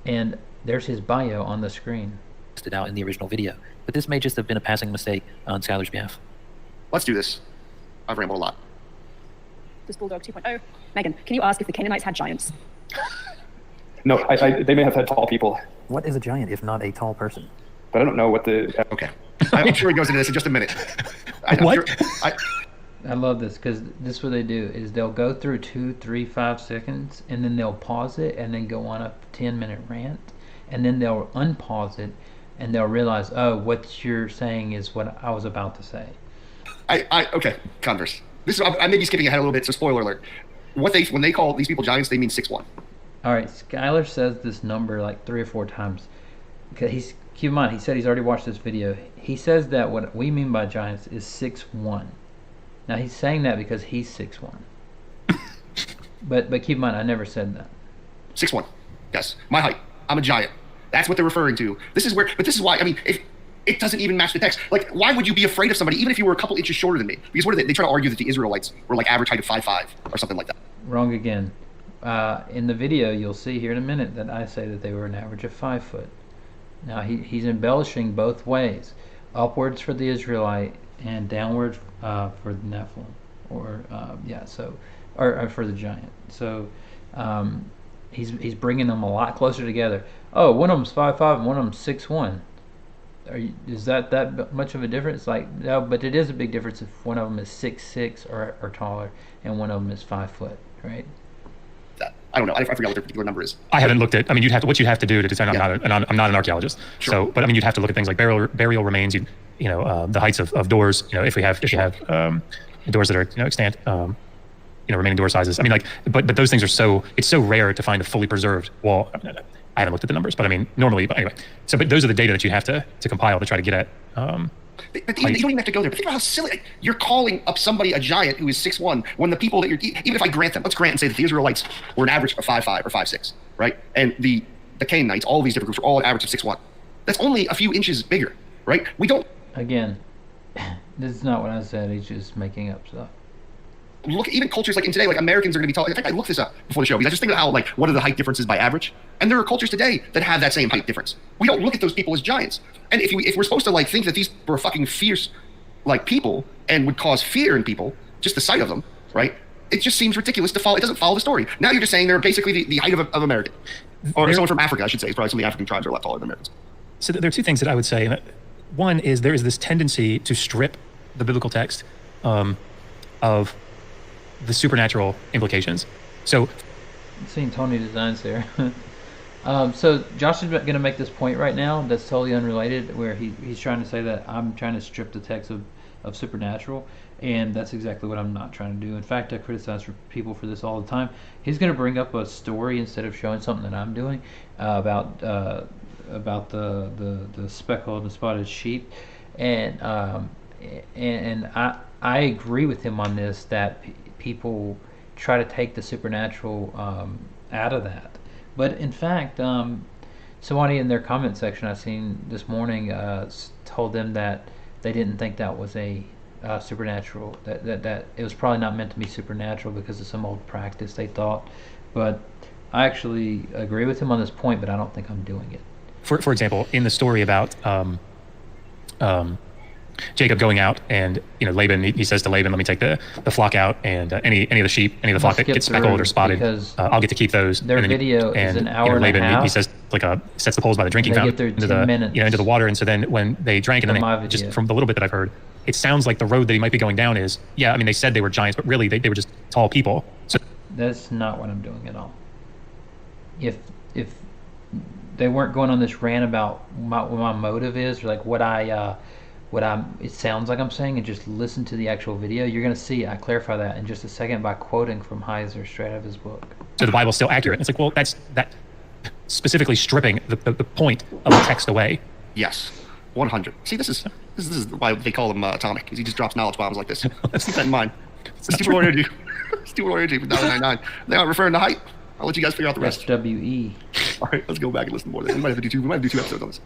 and there's his bio on the screen. Listed out in the original video, but this may just have been a passing mistake on Skylar's behalf. Let's do this. I've rambled a lot. This Bulldog 2.0. Megan, can you ask if the Canaanites had giants? No, they may have had tall people, What is a giant if not a tall person? but I don't know what the. Okay. I'm sure he goes into this in just a minute. What? I love this because this is what they do is they'll go through 2, 3, 5 seconds and then they'll pause it and then go on a 10-minute rant and then they'll unpause it and they'll realize, oh, what you're saying is what I was about to say. Okay, Converse. I may be skipping ahead a little bit, so spoiler alert. When they call these people giants, they mean 6'1". All right, Skylar says this number like 3 or 4 times. Okay, keep in mind he said he's already watched this video. He says that what we mean by giants is 6'1". Now he's saying that because he's 6'1". but keep in mind I never said that. 6'1". Yes, my height. I'm a giant. That's what they're referring to. This is why. I mean, it doesn't even match the text. Like, why would you be afraid of somebody even if you were a couple inches shorter than me? Because what are they? They try to argue that the Israelites were like average height of 5'5" or something like that. Wrong again. In the video, you'll see here in a minute that I say that they were an average of 5 foot. Now he's embellishing both ways, upwards for the Israelite and downward for the Nephilim, or for the giant. So he's bringing them a lot closer together. Oh, one of them's 5'5" and one of them's 6'1". Is that much of a difference? Like, no, but it is a big difference if one of them is 6'6" or taller and one of them is 5 foot, right? I don't know. I forgot what their particular number is. I haven't looked at. I mean, what you'd have to do to determine. Yeah. I'm not an archaeologist. Sure. So, but I mean, you'd have to look at things like burial remains. The heights of doors. If you have doors that are extant. Remaining door sizes. I mean, like, but those things are it's so rare to find a fully preserved wall. I haven't looked at the numbers, but I mean, normally. But anyway, but those are the data that you have to compile to try to get at. But you don't even have to go there. But think about how silly you're calling up somebody a giant who is 6'1" when the people that even if I grant them, let's grant and say that the Israelites were an average of 5'5" or 5'6", right? And the Canaanites, all these different groups were all an average of 6'1". That's only a few inches bigger, right? We don't. Again, this is not what I said. He's just making up stuff. Look at even cultures like in today, like Americans are going to be taught. In fact, I looked this up before the show because I just think about how what are the height differences by average, and there are cultures today that have that same height difference. We don't look at those people as giants, and if we're supposed to think that these were fucking fierce people and would cause fear in people, just the sight of them, right? It just seems ridiculous to follow. It doesn't follow the story. Now you're just saying they're basically the height of American, or someone from Africa, I should say. It's probably some of the African tribes are a lot taller than Americans. So there are two things that I would say. One is there is this tendency to strip the biblical text of the implications. So, I'm seeing Tony Designs there. So Josh is going to make this point right now that's totally unrelated, where he's trying to say that I'm trying to strip the text of supernatural, and that's exactly what I'm not trying to do. In fact, I criticize people for this all the time. He's going to bring up a story instead of showing something that I'm doing about the speckled and spotted sheep, and I agree with him on this, that people try to take the supernatural out of that. But in fact, somebody in their comment section I seen this morning told them that they didn't think that was a supernatural, that it was probably not meant to be supernatural because of some old practice they thought. But I actually agree with him on this point, but I don't think I'm doing it. For example, in the story about Jacob going out, and Laban, he says to Laban, "Let me take the flock out, and any of the sheep, any of the flock that gets speckled or spotted, I'll get to keep those." Their video is an hour and Laban, a half. He says sets the poles by the drinking fountain into the water, and so then when they drank, and then just from the little bit that I've heard, it sounds like the road that he might be going down is, I mean, they said they were giants, but really they were just tall people. So that's not what I'm doing at all. If they weren't going on this rant about what my motive is, or like what it sounds like I'm saying, and just listen to the actual video, you're going to see I clarify that in just a second by quoting from Heiser straight out of his book. So the Bible's still accurate. It's like, well, that's specifically stripping the point of the text away. Yes, 100. See, this is why they call him atomic, because he just drops knowledge bombs like this. Let's keep that in mind. Stupid energy. Stupid energy for 999. They aren't referring to height. I'll let you guys figure out the rest. SWE. All right, let's go back and listen to more of this. We might have to do two episodes on this.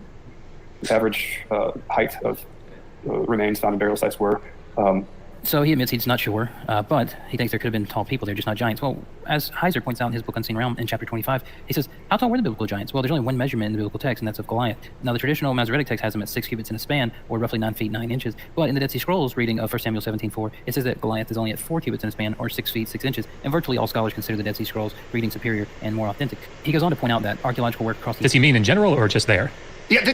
The average height of remains found in burial sites were So he admits he's not sure, but he thinks there could have been tall people there, just not giants. Well, as Heiser points out in his book Unseen Realm in chapter 25, he says, how tall were the biblical giants? Well, there's only one measurement in the biblical text, and that's of Goliath. Now, the traditional Masoretic text has him at 6 cubits in a span, or roughly 9 feet 9 inches. But in the Dead Sea Scrolls reading of 1 Samuel 17:4, it says that Goliath is only at 4 cubits in a span, or 6 feet 6 inches. And virtually all scholars consider the Dead Sea Scrolls reading superior and more authentic. He goes on to point out that archaeological work across the... Does he mean in general or just there? Yeah.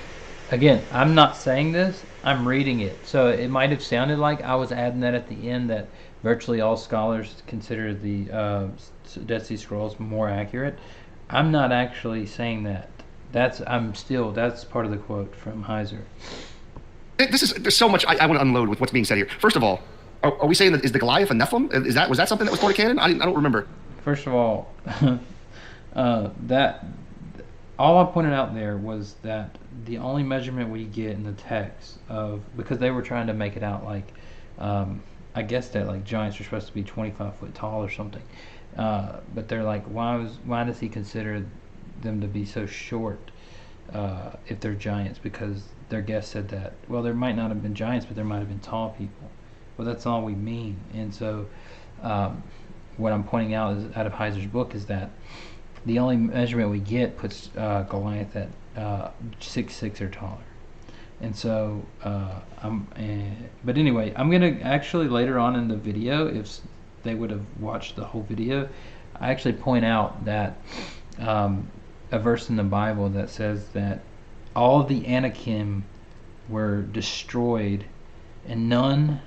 Again, I'm not saying this, I'm reading it. So it might have sounded like I was adding that at the end, that virtually all scholars consider the Dead Sea Scrolls more accurate. I'm not actually saying that. That's part of the quote from Heiser. There's so much I want to unload with what's being said here. First of all, are we saying that is the Goliath a Nephilim? Was that something that was part of canon? I don't remember. First of all, that all I pointed out there was that the only measurement we get in the text of, because they were trying to make it out like, I guess that like giants are supposed to be 25 foot tall or something, but they're like, why does he consider them to be so short if they're giants? Because their guest said that, well, there might not have been giants, but there might have been tall people. Well, that's all we mean. And so what I'm pointing out is, out of Heiser's book, is that the only measurement we get puts Goliath at 6'6" or taller. And so but anyway, I'm gonna actually later on in the video, if they would have watched the whole video, I actually point out that a verse in the Bible that says that all of the Anakim were destroyed and none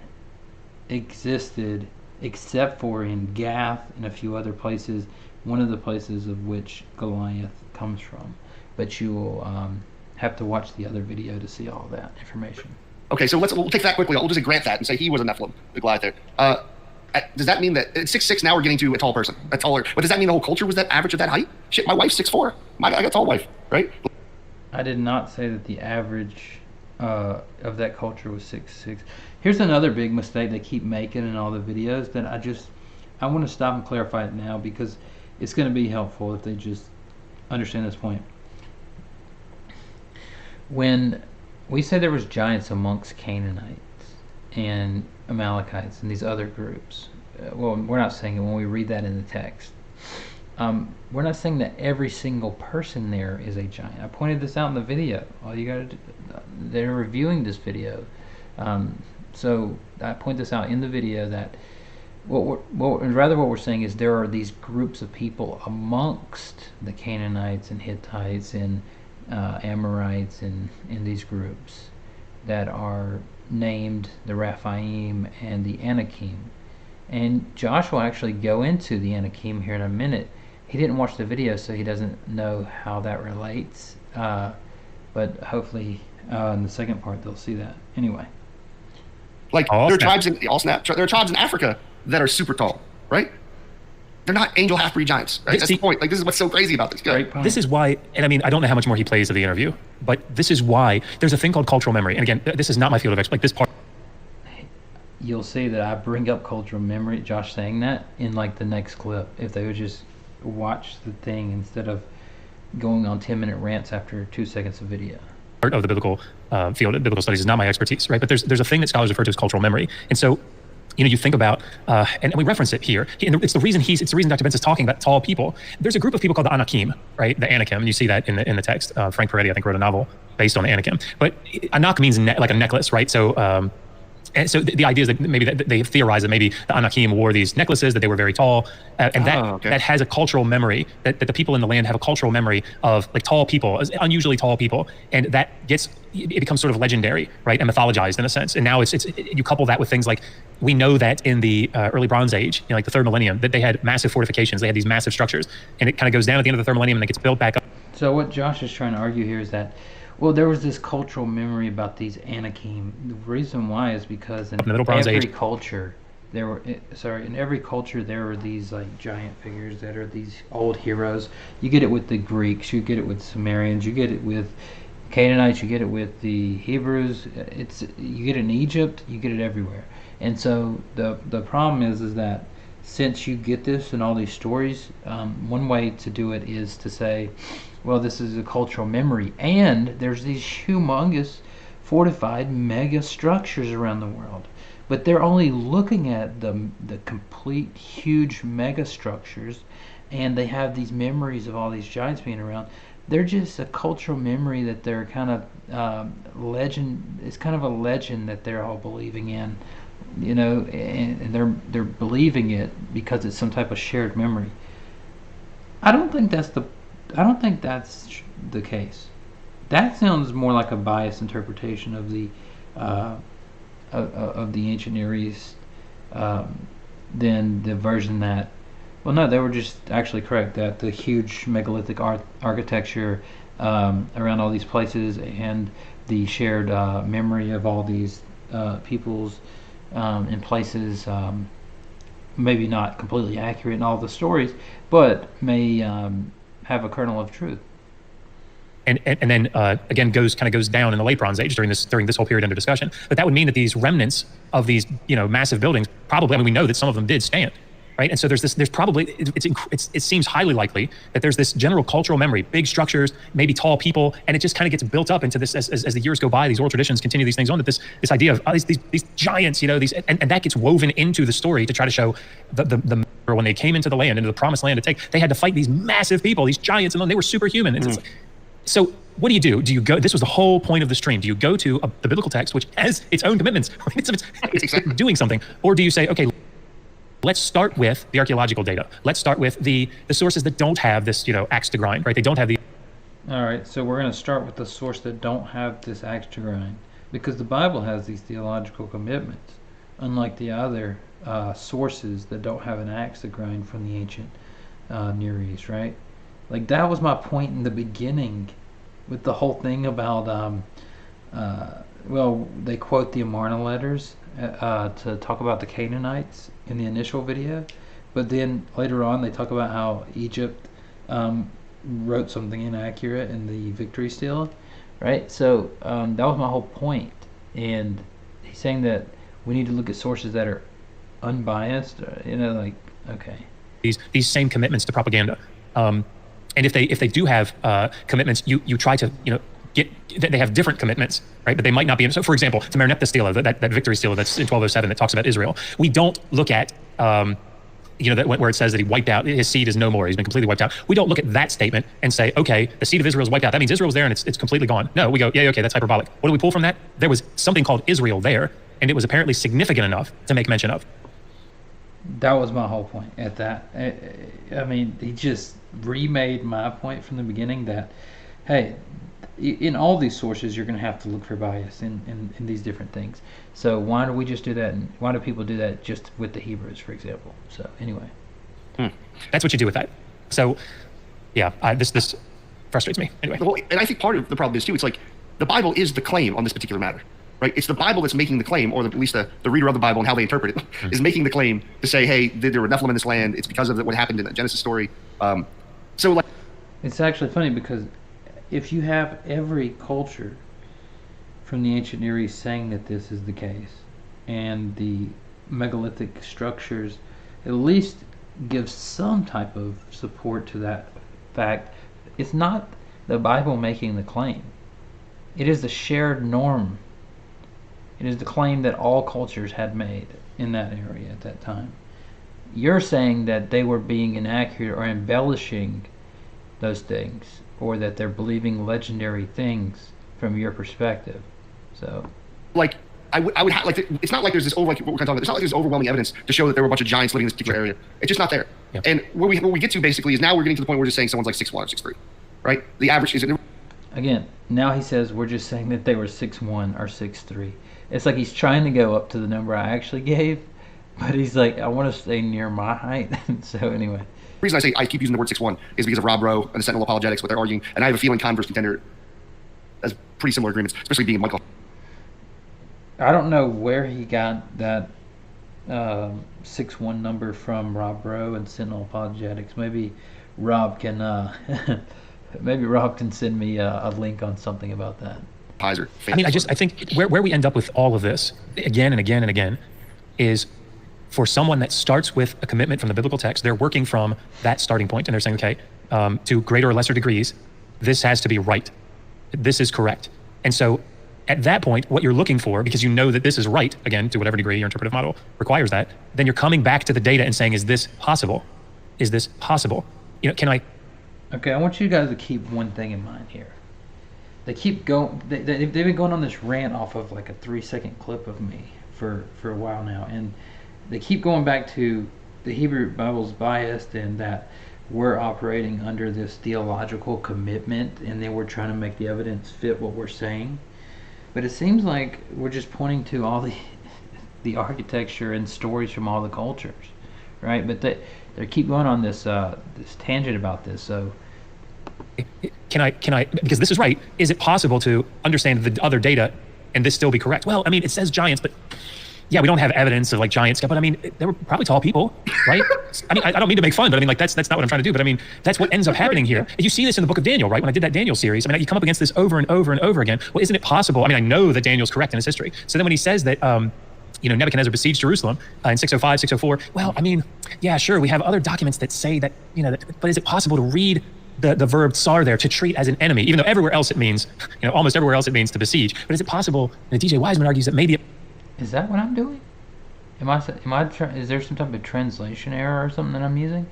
existed except for in Gath and a few other places, one of the places of which Goliath comes from. But you will have to watch the other video to see all that information. Okay, so we'll take that quickly. We'll just grant that and say he was a Nephilim, the Goliath there. Does that mean that at 6'6" now we're getting to a tall person, a taller? But does that mean the whole culture was that average of that height? Shit, my wife's 6'4". I got a tall wife, right? I did not say that the average of that culture was 6'6". Here's another big mistake they keep making in all the videos that I want to stop and clarify it now, because it's going to be helpful if they just understand this point. When we say there was giants amongst Canaanites and Amalekites and these other groups, well, we're not saying it when we read that in the text. We're not saying that every single person there is a giant. I pointed this out in the video. All you gotta do, they're reviewing this video, so I point this out in the video that what we're saying is there are these groups of people amongst the Canaanites and Hittites and Amorites and in these groups that are named the Rephaim and the Anakim. And Josh will actually go into the Anakim here in a minute. He didn't watch the video, so he doesn't know how that relates, but hopefully in the second part they'll see that. Anyway, like there are tribes in there are tribes in Africa that are super tall, right? They're not angel half-breed giants, right? That's the point. Like, this is what's so crazy about this guy. This is why, and I mean, I don't know how much more he plays of the interview, but this is why there's a thing called cultural memory. And again, this is not my field of expertise. Like this part, you'll see that I bring up cultural memory, Josh saying that, in like the next clip. If they would just watch the thing instead of going on 10-minute rants after 2 seconds of video. Part of the biblical field, biblical studies is not my expertise, right? But there's a thing that scholars refer to as cultural memory. And so, you know, you think about, and we reference it here. It's the reason Dr. Benz is talking about tall people. There's a group of people called the Anakim, right? The Anakim, and you see that in the text. Frank Peretti, I think, wrote a novel based on the Anakim. But Anak means like a necklace, right? So, and so the idea is that maybe that they theorize that maybe the Anakim wore these necklaces, that they were very tall, and that has a cultural memory, that the people in the land have a cultural memory of like tall people, unusually tall people, and that it becomes sort of legendary, right, and mythologized in a sense. And now it's you couple that with things like, we know that in the early Bronze Age, you know, like the third millennium, that they had massive fortifications, they had these massive structures, and it kind of goes down at the end of the third millennium and then gets built back up. So what Josh is trying to argue here is that, well, there was this cultural memory about these Anakim. The reason why is because in every culture there were these like giant figures that are these old heroes. You get it with the Greeks, you get it with Sumerians, you get it with Canaanites, you get it with the Hebrews. You get it in Egypt, you get it everywhere. And so the problem is that since you get this in all these stories, one way to do it is to say, well, this is a cultural memory, and there's these humongous fortified mega structures around the world. But they're only looking at the complete huge mega structures, and they have these memories of all these giants being around. They're just a cultural memory that they're kind of legend. It's kind of a legend that they're all believing in, you know, and they're believing it because it's some type of shared memory. I don't think that's the case. That sounds more like a biased interpretation of the ancient Near East than the version that. Well, no, they were just actually correct that the huge megalithic architecture around all these places and the shared memory of all these peoples in places, maybe not completely accurate in all the stories, but may have a kernel of truth. And then again goes down in the late Bronze Age during this whole period under discussion. But that would mean that these remnants of these massive buildings probably, I mean, we know that some of them did stand, right? And so there's probably it seems highly likely that there's this general cultural memory, big structures, maybe tall people, and it just kind of gets built up into this as the years go by. These oral traditions continue these things on, that this idea of these giants, these and that gets woven into the story to try to show the when they came into the land, into the promised land to take, they had to fight these massive people, these giants, and they were superhuman. And so what do you do? Do you go? This was the whole point of the stream. Do you go to the biblical text, which has its own commitments, it's doing something, or do you say, okay, let's start with the archaeological data. Let's start with the sources that don't have this, axe to grind, right? They don't have the. All right, so we're going to start with the source that don't have this axe to grind, because the Bible has these theological commitments, unlike the other sources that don't have an axe to grind from the ancient Near East, right? Like, that was my point in the beginning with the whole thing about, well, they quote the Amarna letters to talk about the Canaanites in the initial video, but then later on they talk about how Egypt wrote something inaccurate in the victory seal, right? So that was my whole point, and he's saying that we need to look at sources that are unbiased, like, okay. These same commitments to propaganda. And if they do have commitments, you try to they have different commitments, right? But they might not be. So, for example, the Merneptah stela, that victory stela that's in 1207 that talks about Israel. We don't look at that where it says that he wiped out, his seed is no more, he's been completely wiped out. We don't look at that statement and say, okay, the seed of Israel is wiped out. That means Israel's there and it's completely gone. No, we go, yeah, okay, that's hyperbolic. What do we pull from that? There was something called Israel there, and it was apparently significant enough to make mention of. That was my whole point at that. I mean, he just remade my point from the beginning that, hey, in all these sources, you're going to have to look for bias in these different things. So why do we just do that? And why do people do that just with the Hebrews, for example? So anyway. That's what you do with that. So, yeah, this frustrates me. Anyway. Well, and I think part of the problem is, too, it's like the Bible is the claim on this particular matter. Right? It's the Bible that's making the claim, or at least the reader of the Bible and how they interpret it, is making the claim to say, hey, there were Nephilim in this land. It's because of what happened in the Genesis story. So, like, it's actually funny because if you have every culture from the ancient Near East saying that this is the case, and the megalithic structures at least give some type of support to that fact, it's not the Bible making the claim. It is the shared norm. It is the claim that all cultures had made in that area at that time. You're saying that they were being inaccurate or embellishing those things, or that they're believing legendary things from your perspective. So, like, I would like, it's not like there's this what we're kind of talking about. It's not like there's overwhelming evidence to show that there were a bunch of giants living in this particular area. It's just not there. Yeah. And where we get to basically is now we're getting to the point where we're just saying someone's like 6'1" or 6'3", right? The average is. Again, now he says we're just saying that they were 6'1" or 6'3". It's like he's trying to go up to the number I actually gave, but he's like, I want to stay near my height. So anyway. The reason I keep using the word 6'1" is because of Rob Rowe and the Sentinel Apologetics, what they're arguing, and I have a feeling Converse Contender has pretty similar agreements, especially being Michael. I don't know where he got that 6'1" number from, Rob Rowe and Sentinel Apologetics. Maybe Rob can send me a link on something about that. Pizer. I mean, I think where we end up with all of this again and again and again is for someone that starts with a commitment from the biblical text. They're working from that starting point, and they're saying, okay, to greater or lesser degrees, this has to be right. This is correct. And so at that point, what you're looking for, because you know that this is right, again, to whatever degree your interpretive model requires that, then you're coming back to the data and saying, is this possible? Is this possible? Can I? Okay, I want you guys to keep one thing in mind here. They keep going. They've been going on this rant off of like a 3-second clip of me for a while now, and they keep going back to the Hebrew Bible's biased and that we're operating under this theological commitment, and then we're trying to make the evidence fit what we're saying. But it seems like we're just pointing to all the architecture and stories from all the cultures, right? But they keep going on this this tangent about this. So can I, because this is right, is it possible to understand the other data and this still be correct? Well, I mean, it says giants, but yeah, we don't have evidence of like giants, but I mean, they were probably tall people, right? I mean, I don't mean to make fun, but I mean, like, that's not what I'm trying to do. But I mean, that's what ends up happening here. You see this in the book of Daniel, right? When I did that Daniel series, I mean, you come up against this over and over and over again. Well, isn't it possible? I mean, I know that Daniel's correct in his history. So then when he says that, Nebuchadnezzar besieged Jerusalem in 605, 604, well, I mean, yeah, sure, we have other documents that say that, but is it possible to read the verb tsar there, to treat as an enemy, even though everywhere else it means, almost everywhere else it means to besiege. But is it possible, and DJ Wiseman argues that maybe... Is that what I'm doing? Is there some type of translation error or something that I'm using?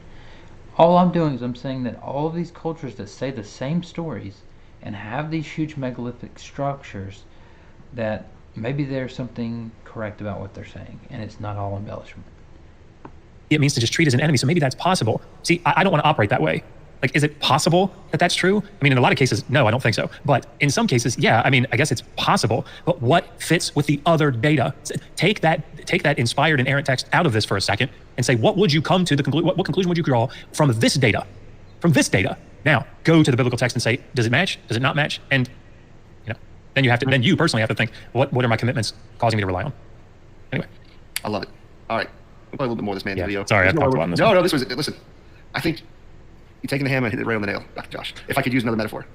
All I'm doing is I'm saying that all of these cultures that say the same stories and have these huge megalithic structures, that maybe there's something correct about what they're saying, and it's not all embellishment. It means to just treat as an enemy, so maybe that's possible. See, I don't want to operate that way. Like, is it possible that that's true? I mean, in a lot of cases, no, I don't think so. But in some cases, yeah, I mean, I guess it's possible. But what fits with the other data? Take that inspired and errant text out of this for a second and say, what would you come to what conclusion would you draw from this data? From this data. Now, go to the biblical text and say, does it match? Does it not match? And then you personally have to think, what are my commitments causing me to rely on? Anyway. I love it. All right. We'll play a little bit more of this man's video. Sorry, I talked a lot on this. No, this was it. Listen, I think you're taking the hammer and hit it right on the nail, Dr. Josh. If I could use another metaphor.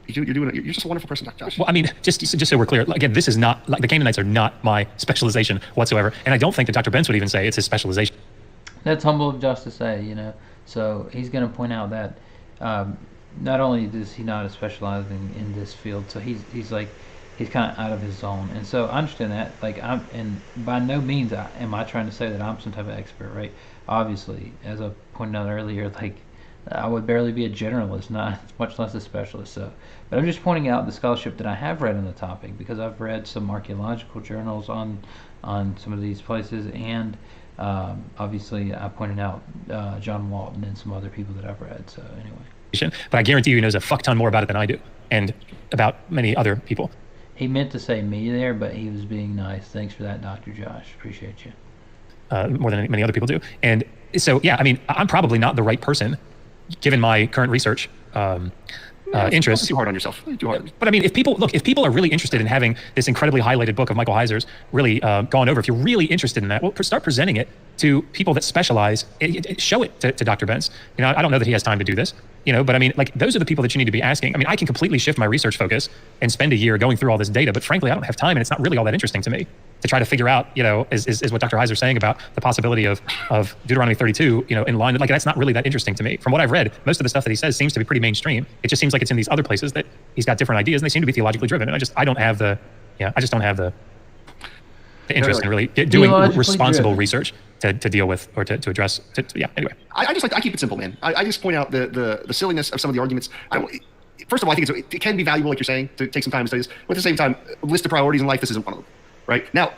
You're just a wonderful person, Dr. Josh. Well, I mean, just so we're clear, again, this is not, like, the Canaanites are not my specialization whatsoever. And I don't think that Dr. Bentz would even say it's his specialization. That's humble of Josh to say, So he's going to point out that not only does he not specialize in this field, so he's kind of out of his zone. And so I understand that. And by no means am I trying to say that I'm some type of expert, right? Obviously, as I pointed out earlier, I would barely be a generalist, not much less a specialist. So, but I'm just pointing out the scholarship that I have read on the topic, because I've read some archaeological journals on some of these places, and obviously I pointed out John Walton and some other people that I've read. So anyway. But I guarantee you he knows a fuck ton more about it than I do, and about many other people. He meant to say me there, but he was being nice. Thanks for that, Dr. Josh. Appreciate you. More than many other people do. And so, yeah, I mean, I'm probably not the right person, given my current research interests. Too hard on yourself. Too hard. But I mean, if people are really interested in having this incredibly highlighted book of Michael Heiser's really gone over, if you're really interested in that, well, start presenting it to people that specialize. Show it to Dr. Bentz. I don't know that he has time to do this, but I mean, like, those are the people that you need to be asking. I mean, I can completely shift my research focus and spend a year going through all this data, but frankly, I don't have time, and it's not really all that interesting to me to try to figure out, is what Dr. Heiser's saying about the possibility of Deuteronomy 32, in line. Like, that's not really that interesting to me. From what I've read, most of the stuff that he says seems to be pretty mainstream. It just seems like it's in these other places that he's got different ideas, and they seem to be theologically driven. And I just don't have the interest in really doing responsible research to deal with or to address. Anyway. I keep it simple, man. I just point out the silliness of some of the arguments. First of all, I think it can be valuable, like you're saying, to take some time to study this. But at the same time, a list of priorities in life, this isn't one of them. Right now,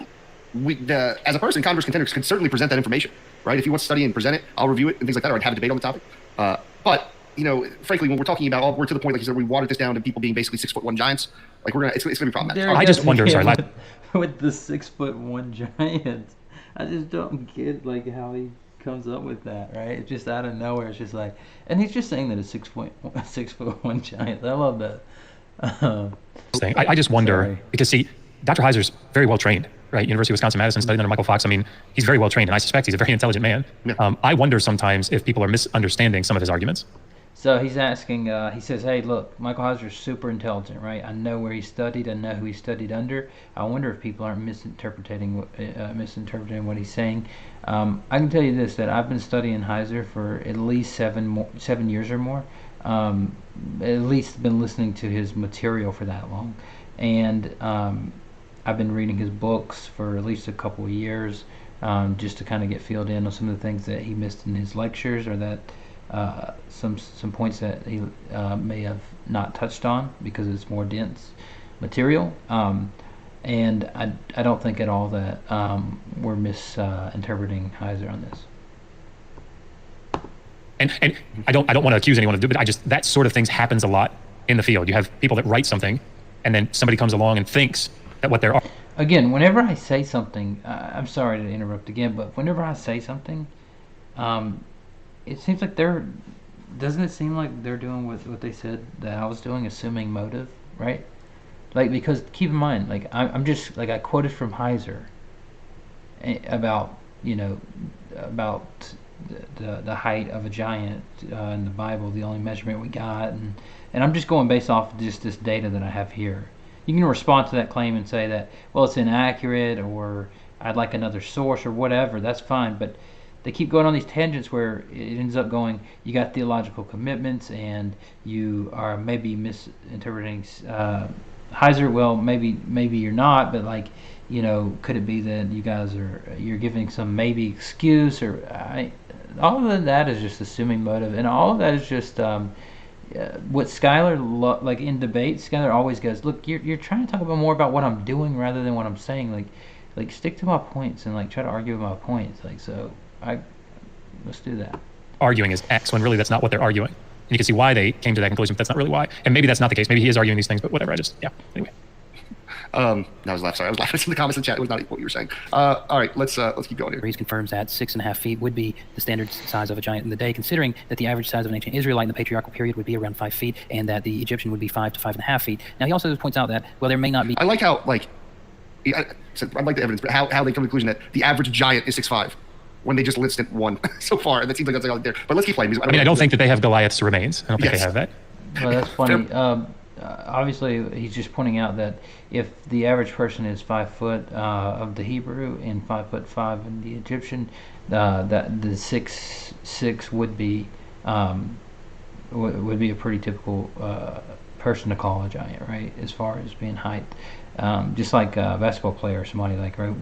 as a person, converse contenders can certainly present that information. Right, if you want to study and present it, I'll review it and things like that, or I'd have a debate on the topic. But frankly, when we're talking about we're to the point, like you said, we watered this down to people being basically 6'1" giants. Like, it's gonna be problematic. I just wonder. With the 6'1" giants, I just don't get how he comes up with that. Right, it's just out of nowhere. It's just like, and he's just saying that it's 6'1" giant. I love that. I just wonder, because see, Dr. Heiser's very well trained, right? University of Wisconsin-Madison, studied under Michael Fox. I mean, he's very well trained, and I suspect he's a very intelligent man. Yeah. I wonder sometimes if people are misunderstanding some of his arguments. So he's asking, he says, hey, look, Michael Heiser's super intelligent, right? I know where he studied. I know who he studied under. I wonder if people aren't misinterpreting what he's saying. I can tell you this, that I've been studying Heiser for at least 7 years or more. At least been listening to his material for that long. and I've been reading his books for at least a couple of years, just to kind of get filled in on some of the things that he missed in his lectures, or that some points that he may have not touched on because it's more dense material. And I don't think at all that we're misinterpreting Heiser on this. And I don't want to accuse anyone of doing it, but that sort of things happens a lot in the field. You have people that write something, and then somebody comes along and thinks that what they're... Again, whenever I say something, I'm sorry to interrupt again, but whenever I say something, it seems like doesn't it seem like they're doing what they said that I was doing, assuming motive, right? Like, because keep in mind, like, I'm just, like, I quoted from Heiser about, about the height of a giant in the Bible, the only measurement we got, and I'm just going based off of just this data that I have here. You can respond to that claim and say that, well, it's inaccurate, or I'd like another source, or whatever. That's fine, but they keep going on these tangents where it ends up going, you got theological commitments, and you are maybe misinterpreting Heiser. Well, maybe you're not, but, like, could it be that you're giving some maybe excuse, or all of that is just assuming motive, and all of that is just what Skylar, like in debate, Skylar always goes, look, you're trying to talk about more about what I'm doing rather than what I'm saying. Like stick to my points and, like, try to argue with my points. Like, so let's do that. Arguing is X when really that's not what they're arguing. And you can see why they came to that conclusion, but that's not really why. And maybe that's not the case. Maybe he is arguing these things, but whatever. Anyway. That was laughing. Sorry, I was laughing in the comments in the chat. It was not what you were saying. All right, let's keep going here. He confirms that 6.5 feet would be the standard size of a giant in the day, considering that the average size of an ancient Israelite in the patriarchal period would be around 5 feet, and that the Egyptian would be 5 to 5.5 feet. Now, he also points out that, well, there may not be... I like how, like, I like the evidence, but how they come to the conclusion that the average giant is 6'5", when they just listed one so far, and that seems like that's all there. But let's keep playing. I don't think that they have Goliath's remains. I don't think they have that. Well, that's funny. Obviously, he's just pointing out that if the average person is 5 foot of the Hebrew and 5'5" in the Egyptian, that the 6'6" would be a pretty typical person to call a giant, right? As far as being height, just like a basketball player or somebody, like, right,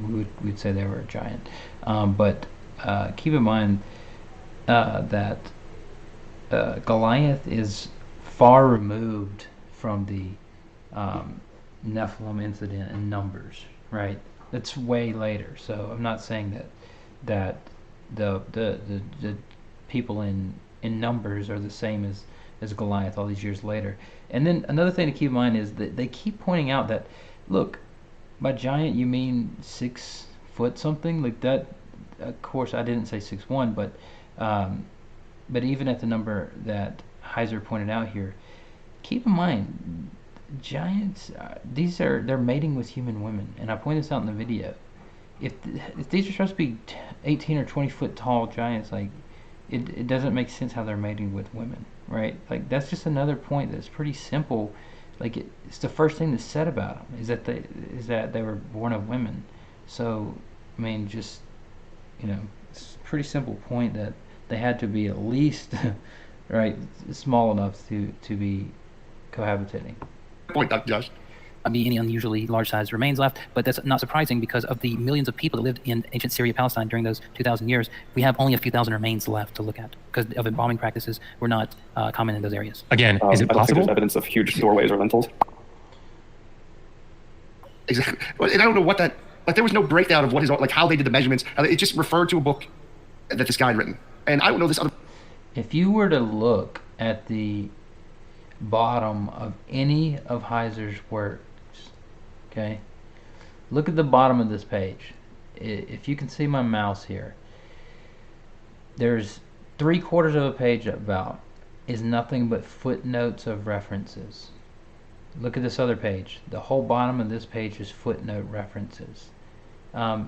we'd say they were a giant. But keep in mind that Goliath is far removed from the Nephilim incident in Numbers, right? That's way later. So I'm not saying that the people in Numbers are the same as Goliath all these years later. And then another thing to keep in mind is that they keep pointing out that, look, by giant you mean 6 foot something like that. Of course, I didn't say 6'1", but even at the number that Heiser pointed out here, keep in mind, giants, they're mating with human women, and I point this out in the video. If these are supposed to be 18 or 20 foot tall giants, like, it doesn't make sense how they're mating with women, right? Like, that's just another point that's pretty simple. Like, it's the first thing that's said about them is that they were born of women. So, I mean, just, it's a pretty simple point that they had to be at least right, small enough to be cohabitating. Point, Josh. Be any unusually large size remains left, but that's not surprising because of the millions of people that lived in ancient Syria, Palestine during those 2,000 years. We have only a few thousand remains left to look at because of embalming practices were not common in those areas. Again, is it I don't think possible? there's evidence of huge doorways or lintels. Exactly, and I don't know what that. Like, there was no breakdown of how they did the measurements. It just referred to a book that this guy had written, and I don't know this other. If you were to look at the bottom of any of Heiser's works, okay, look at the bottom of this page. If you can see my mouse here, there's 3/4 of a page about is nothing but footnotes of references. Look at this other page. The whole bottom of this page is footnote references.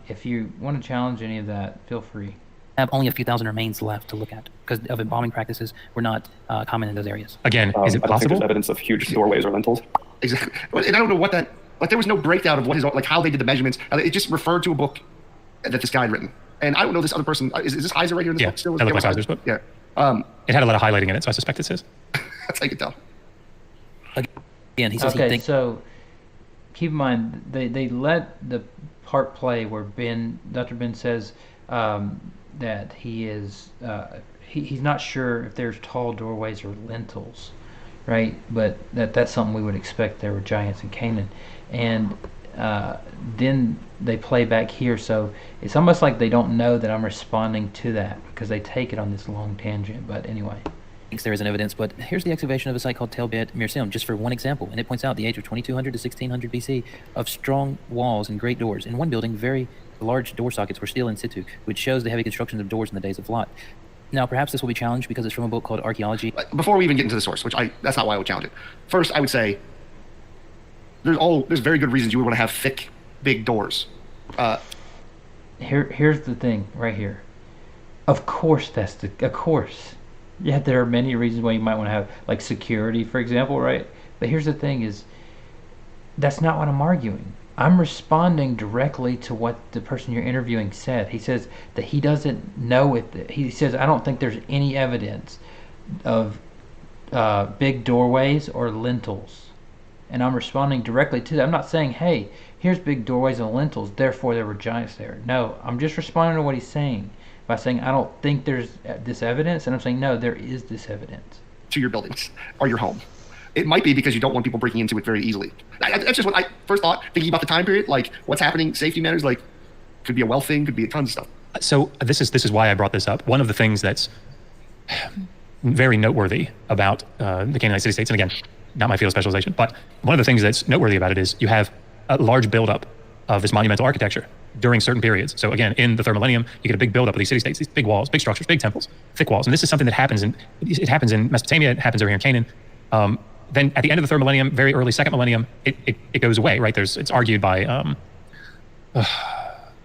If you want to challenge any of that, feel free. Have only a few thousand remains left to look at because of embalming practices were not common in those areas. Again, is it I don't think possible? there's evidence of huge doorways or lintels. Exactly, and I don't know what that. Like, there was no breakdown of how they did the measurements. It just referred to a book that this guy had written, and I don't know this other person. Is this Heiser right here in this book still? That looks like Heiser's book. Yeah. It had a lot of highlighting in it, so I suspect it's his. That's how you can tell. Again, he says Okay, he thinks. so keep in mind they let the part play where Dr. Ben says that he's not sure if there's tall doorways or lintels, right? But that's something we would expect. There were giants in Canaan, and then they play back here, so it's almost like they don't know that I'm responding to that because they take it on this long tangent. But anyway. Thinks there is an evidence, but here's the excavation of a site called Tel Bet Mirsim, just for one example, and it points out the age of 2200 to 1600 BC of strong walls and great doors. In one building, very large door sockets were still in situ, which shows the heavy construction of doors in the days of Lot. Now, perhaps this will be challenged because it's from a book called Archaeology. Before we even get into the source, that's not why I would challenge it. First, I would say there's very good reasons you would want to have thick, big doors. Here's the thing right here. Of course, of course. Yeah, there are many reasons why you might want to have, like, security, for example, right? But here's the thing is, that's not what I'm arguing. I'm responding directly to what the person you're interviewing said. He says that he doesn't know he says, I don't think there's any evidence of big doorways or lintels. And I'm responding directly to that. I'm not saying, hey, here's big doorways and lintels, therefore there were giants there. No, I'm just responding to what he's saying by saying, I don't think there's this evidence, and I'm saying, no, there is this evidence. To your buildings or your home. It might be because you don't want people breaking into it very easily. That's just what I first thought, thinking about the time period, like what's happening, safety matters, like could be a wealth thing, could be a tons of stuff. So this is why I brought this up. One of the things that's very noteworthy about the Canaanite city-states, and again, not my field of specialization, but one of the things that's noteworthy about it is you have a large buildup of this monumental architecture during certain periods. So again, in the third millennium, you get a big buildup of these city-states, these big walls, big structures, big temples, thick walls. And this is something that happens in Mesopotamia, it happens over here in Canaan. Then at the end of the third millennium, very early second millennium, it goes away, right? It's argued by, I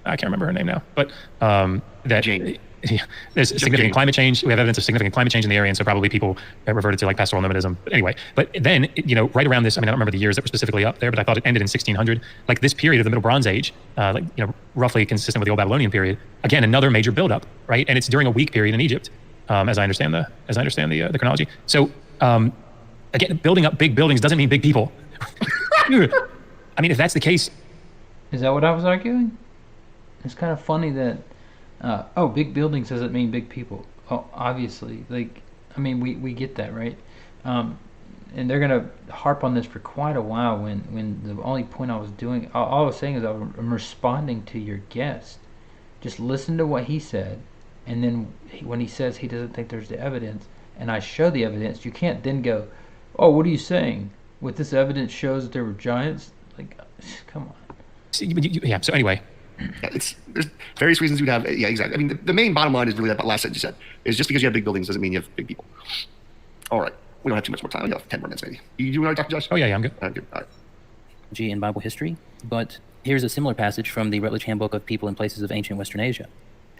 can't remember her name now, but that Jane. there's significant climate change. We have evidence of significant climate change in the area, and so probably people reverted to like pastoral nomadism. But anyway, but then, right around this, I mean, I don't remember the years that were specifically up there, but I thought it ended in 1600. Like this period of the Middle Bronze Age, roughly consistent with the Old Babylonian period. Again, another major buildup, right? And it's during a weak period in Egypt, as I understand the chronology. So again, building up big buildings doesn't mean big people. I mean, if that's the case, is that what I was arguing? It's kind of funny that. Big buildings doesn't mean big people. Oh, obviously, we get that, right? And they're gonna harp on this for quite a while. When the only point I was doing, all I was saying is I'm responding to your guest. Just listen to what he said, and then when he says he doesn't think there's the evidence, and I show the evidence, you can't then go, "Oh, what are you saying? With this evidence shows that there were giants." Like, come on. Yeah. So anyway. Yeah, there's various reasons you'd have. Yeah, exactly. I mean, the main bottom line is really that last sentence you said is just because you have big buildings doesn't mean you have big people. All right, we don't have too much more time. We got 10 more minutes maybe. You want to talk to Josh? Oh yeah, I'm good. Good. All right. In Bible history, but here's a similar passage from the Rutledge Handbook of People and Places of Ancient Western Asia.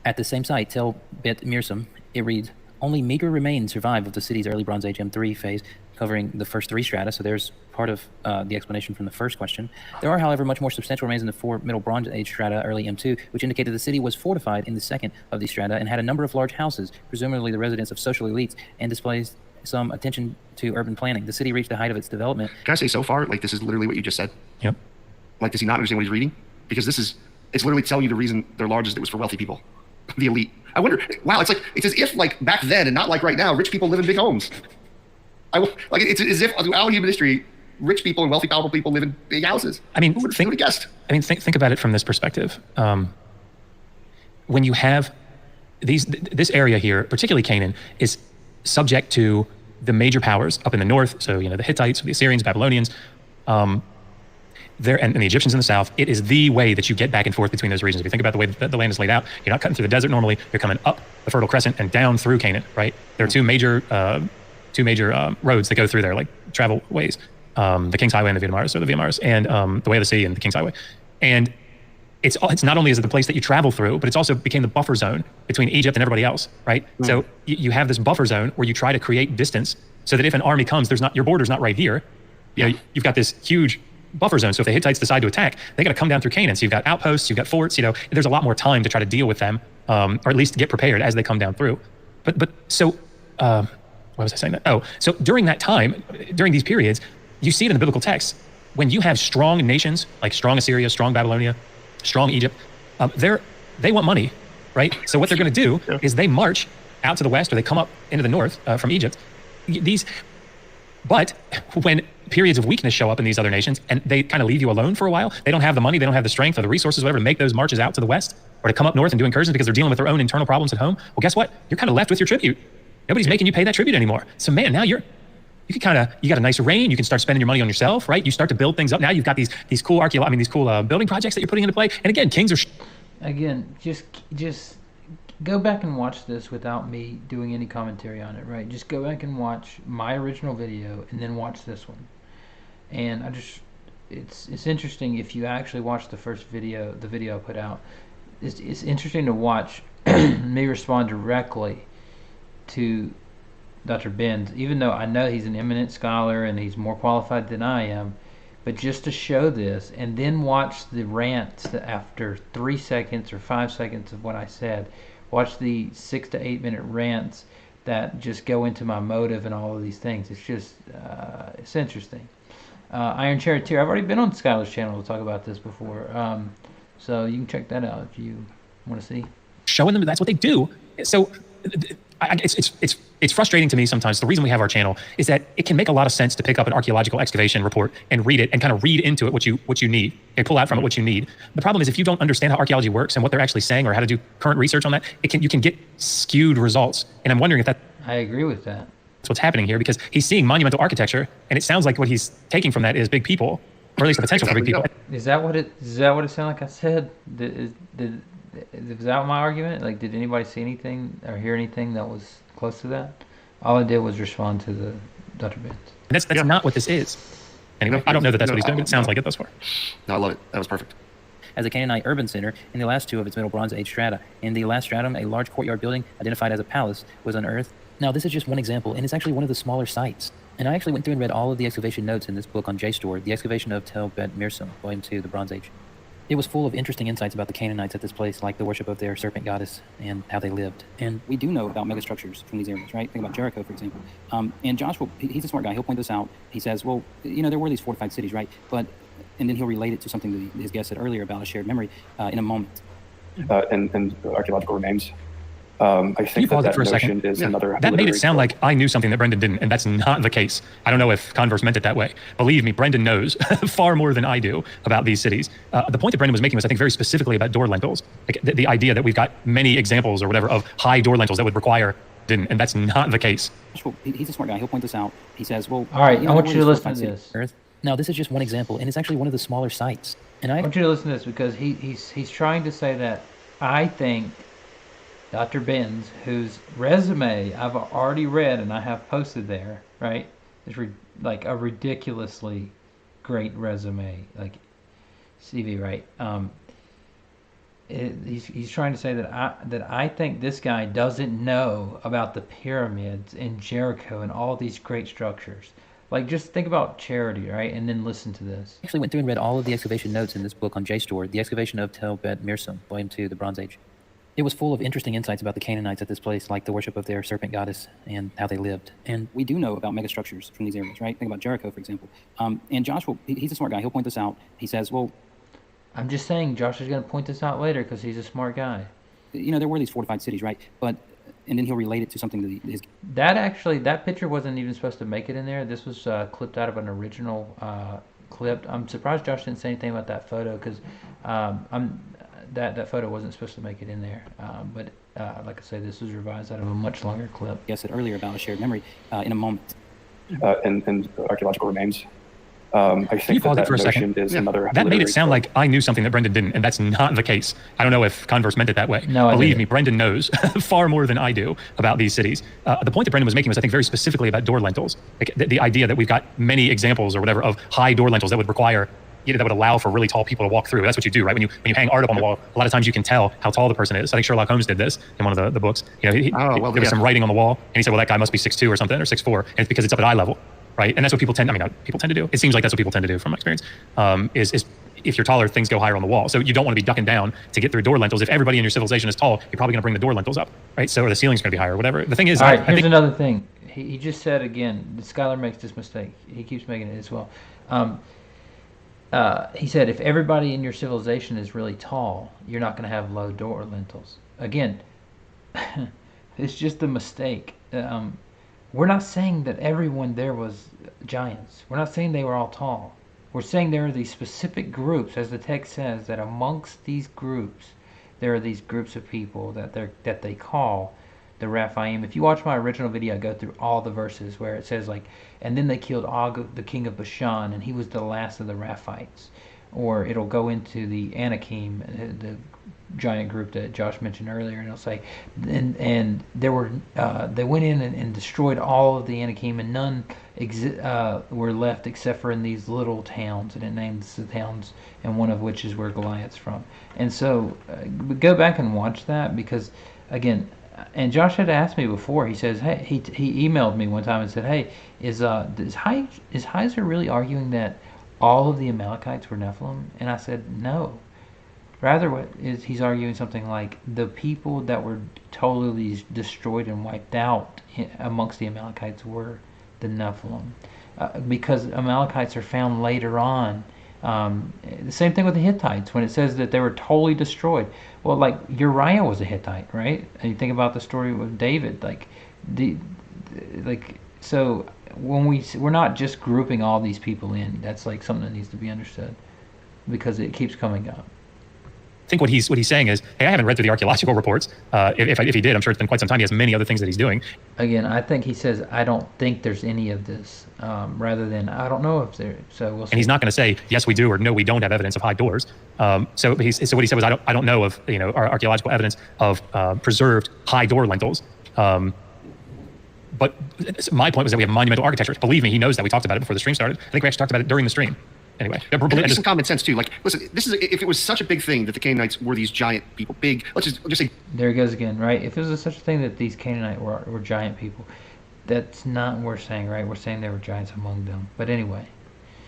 At the same site, Tel Bet Mirsim, it reads, only meager remains survive of the city's early Bronze Age M3 phase, covering the first three strata, so there's part of the explanation from the first question. There are, however, much more substantial remains in the four Middle Bronze Age strata, early M2, which indicated the city was fortified in the second of these strata and had a number of large houses, presumably the residence of social elites, and displays some attention to urban planning. The city reached the height of its development. Can I say so far, like this is literally what you just said? Yep. Like, does he not understand what he's reading? Because it's literally telling you the reason they're large is it was for wealthy people, the elite. I wonder, wow, it's as if like back then and not like right now, rich people live in big homes. It's as if throughout human history, rich people and wealthy, powerful people live in big houses. I mean, who would have guessed? I mean, think about it from this perspective. When you have this area here, particularly Canaan, is subject to the major powers up in the north. So the Hittites, the Assyrians, Babylonians, and the Egyptians in the south. It is the way that you get back and forth between those regions. If you think about the way that the land is laid out, you're not cutting through the desert normally. You're coming up the Fertile Crescent and down through Canaan. Right? There are two major roads that go through there, like travel ways. The King's Highway and the Via Maris, or the Via Maris, and the Way of the Sea and the King's Highway. And it's not only is it the place that you travel through, but it's also became the buffer zone between Egypt and everybody else, right? Mm. So you have this buffer zone where you try to create distance so that if an army comes, your border's not right here. You've got this huge buffer zone. So if the Hittites decide to attack, they got to come down through Canaan. So you've got outposts, you've got forts. There's a lot more time to try to deal with them, or at least get prepared as they come down through. But so. Why was I saying that? Oh, so during that time, during these periods, you see it in the biblical text. when you have strong nations like strong Assyria, strong Babylonia, strong Egypt, they want money, right? So what they're going to do is they march out to the west, or they come up into the north from Egypt. But when periods of weakness show up in these other nations and they kind of leave you alone for a while, they don't have the money, they don't have the strength or the resources, whatever, to make those marches out to the west or to come up north and do incursions because they're dealing with their own internal problems at home. Well, guess what? You're kind of left with your tribute. Nobody's making you pay that tribute anymore. So man, now you got a nice reign. You can start spending your money on yourself, right? You start to build things up. Now you've got these cool building projects that you're putting into play. And again, kings are. Again, just go back and watch this without me doing any commentary on it, right? Just go back and watch my original video and then watch this one. And it's interesting if you actually watch the first video, the video I put out. It's interesting to watch me respond directly to Dr. Benz, even though I know he's an eminent scholar and he's more qualified than I am, but just to show this and then watch the rants after 3 seconds or 5 seconds of what I said, watch the 6 to 8 minute rants that just go into my motive and all of these things. It's just, it's interesting. Iron Charioteer, I've already been on Skylar's channel to talk about this before, so you can check that out if you want to see. Showing them that's what they do. So it's frustrating to me sometimes. The reason we have our channel is that it can make a lot of sense to pick up an archaeological excavation report and read it and kind of read into it what you need and pull out from it what you need. The problem is if you don't understand how archaeology works and what they're actually saying or how to do current research on that, you can get skewed results. And I'm wondering if I agree with that. That's what's happening here, because he's seeing monumental architecture and it sounds like what he's taking from that is big people, or at least the potential for big people. Is that what it sounded like I said? Was that my argument? Like, did anybody see anything or hear anything that was close to that? All I did was respond to the Dr. Benz. That's not what this is. Anyway, I don't know that that's what he's doing, but it sounds like it thus far. No, I love it. That was perfect. As a Canaanite urban center in the last two of its Middle Bronze Age strata. In the last stratum, a large courtyard building identified as a palace was unearthed. Now, this is just one example, and it's actually one of the smaller sites. And I actually went through and read all of the excavation notes in this book on JSTOR, The Excavation of Tel Bet Mirsum, Volume 2, the Bronze Age. It was full of interesting insights about the Canaanites at this place, like the worship of their serpent goddess and how they lived. And we do know about megastructures from these areas, right? Think about Jericho, for example. And Josh, he's a smart guy. He'll point this out. He says, well, there were these fortified cities, right? And then he'll relate it to something that his guest said earlier about a shared memory in a moment. And archaeological remains. I think that for a notion second? is another. That made it sound like I knew something that Brendan didn't, and that's not the case. I don't know if Converse meant it that way. Believe me, Brendan knows far more than I do about these cities. The point that Brendan was making was, I think, very specifically about door lintels. Like the idea that we've got many examples or whatever of high door lintels that would require didn't, and that's not the case. He's a smart guy. He'll point this out. He says, well, all right, I want you to listen to this. Now, this is just one example, and it's actually one of the smaller sites. And I want you to listen to this because he's trying to say that I think Dr. Benz, whose resume I've already read and I have posted there, right? It's like a ridiculously great resume, like CV, right? He's trying to say that I think this guy doesn't know about the pyramids in Jericho and all these great structures. Like, just think about Charity, right? And then listen to this. I actually went through and read all of the excavation notes in this book on JSTOR, The Excavation of Tel Bet Mirsum, Volume 2, the Bronze Age. It was full of interesting insights about the Canaanites at this place, like the worship of their serpent goddess and how they lived. And we do know about megastructures from these areas, right? Think about Jericho, for example. And Josh, he's a smart guy. He'll point this out. He says, well... I'm just saying Josh is going to point this out later because he's a smart guy. There were these fortified cities, right? And then he'll relate it to something that that picture wasn't even supposed to make it in there. This was clipped out of an original clip. I'm surprised Josh didn't say anything about that photo because that photo wasn't supposed to make it in there. But like I say, this was revised out of a much longer clip. I said earlier about a shared memory in a moment. And archaeological remains. I think that notion is another. That made it sound like I knew something that Brendan didn't, and that's not the case. I don't know if Converse meant it that way. No, Believe me, Brendan knows far more than I do about these cities. The point that Brendan was making was, I think, very specifically about door lintels. Like the idea that we've got many examples or whatever of high door lintels that would require, that would allow for really tall people to walk through. That's what you do, right? When you hang art up on the wall, a lot of times you can tell how tall the person is. I think Sherlock Holmes did this in one of the books. There was some writing on the wall, and he said, well, that guy must be 6'2" or something, or 6'4", and it's because it's up at eye level. Right, and that's what people tend to do. It seems like that's what people tend to do from my experience. Is if you're taller, things go higher on the wall. So you don't want to be ducking down to get through door lintels. If everybody in your civilization is tall, you're probably going to bring the door lintels up, right? So or the ceiling's going to be higher, or whatever. The thing is, all right. Here's another thing. He just said again. Skylar makes this mistake. He keeps making it as well. he said, if everybody in your civilization is really tall, you're not going to have low door lintels. Again, it's just a mistake. We're not saying that everyone there was giants. We're not saying they were all tall. We're saying there are these specific groups, as the text says, that amongst these groups, there are these groups of people that they call the Raphaim. If you watch my original video, I go through all the verses where it says, like, and then they killed Og, the king of Bashan, and he was the last of the Raphites. Or it'll go into the Anakim, the giant group that Josh mentioned earlier, and it'll say, and there were they went in and destroyed all of the Anakim, and none were left except for in these little towns, and it names the towns, and one of which is where Goliath's from. And so go back and watch that, because again, and Josh had asked me before. He says, hey, he emailed me one time and said, hey, is Heiser really arguing that all of the Amalekites were Nephilim? And I said, no. Rather, what is he's arguing something like the people that were totally destroyed and wiped out amongst the Amalekites were the Nephilim, because Amalekites are found later on. The same thing with the Hittites when it says that they were totally destroyed. Well, like Uriah was a Hittite, right? And you think about the story with David, so when we're not just grouping all these people in. That's like something that needs to be understood, because it keeps coming up. I think what he's saying is, hey, I haven't read through the archaeological reports. If he did, I'm sure it's been quite some time. He has many other things that he's doing. Again, I think he says, I don't think there's any of this, rather than I don't know if there. So we'll see. And he's not going to say yes we do or no we don't have evidence of high doors. So what he said was, I don't know of our archaeological evidence of preserved high door lintels. But my point was that we have monumental architecture. Believe me, he knows that. We talked about it before the stream started. I think we actually talked about it during the stream. Anyway, there's some common sense too. Like, listen, this is if it was such a big thing that the Canaanites were these giant people, big. Let's just say. There he goes again, right? If it was such a thing that these Canaanites were giant people, that's not what we're saying, right? We're saying there were giants among them. But anyway,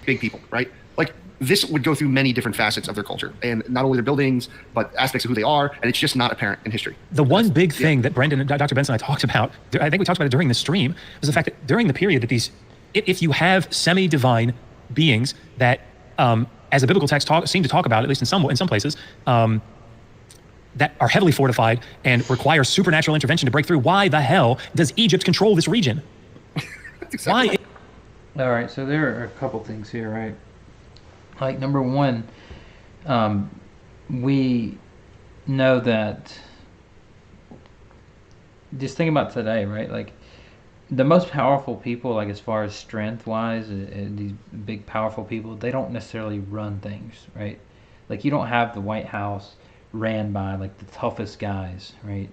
big people, right? Like this would go through many different facets of their culture, and not only their buildings, but aspects of who they are, and it's just not apparent in history. The one big thing that Brendan and Dr. Benson and I talked about, I think we talked about it during the stream, was the fact that during the period that if you have semi-divine beings that, as the biblical texts seem to talk about, at least in some places, that are heavily fortified and require supernatural intervention to break through, why the hell does Egypt control this region? Exactly. Why? All right, so there are a couple things here, right? Like, number one, we know that, just think about today, right? Like, the most powerful people, like as far as strength-wise, these big, powerful people, they don't necessarily run things, right? Like, you don't have the White House ran by, like, the toughest guys, right?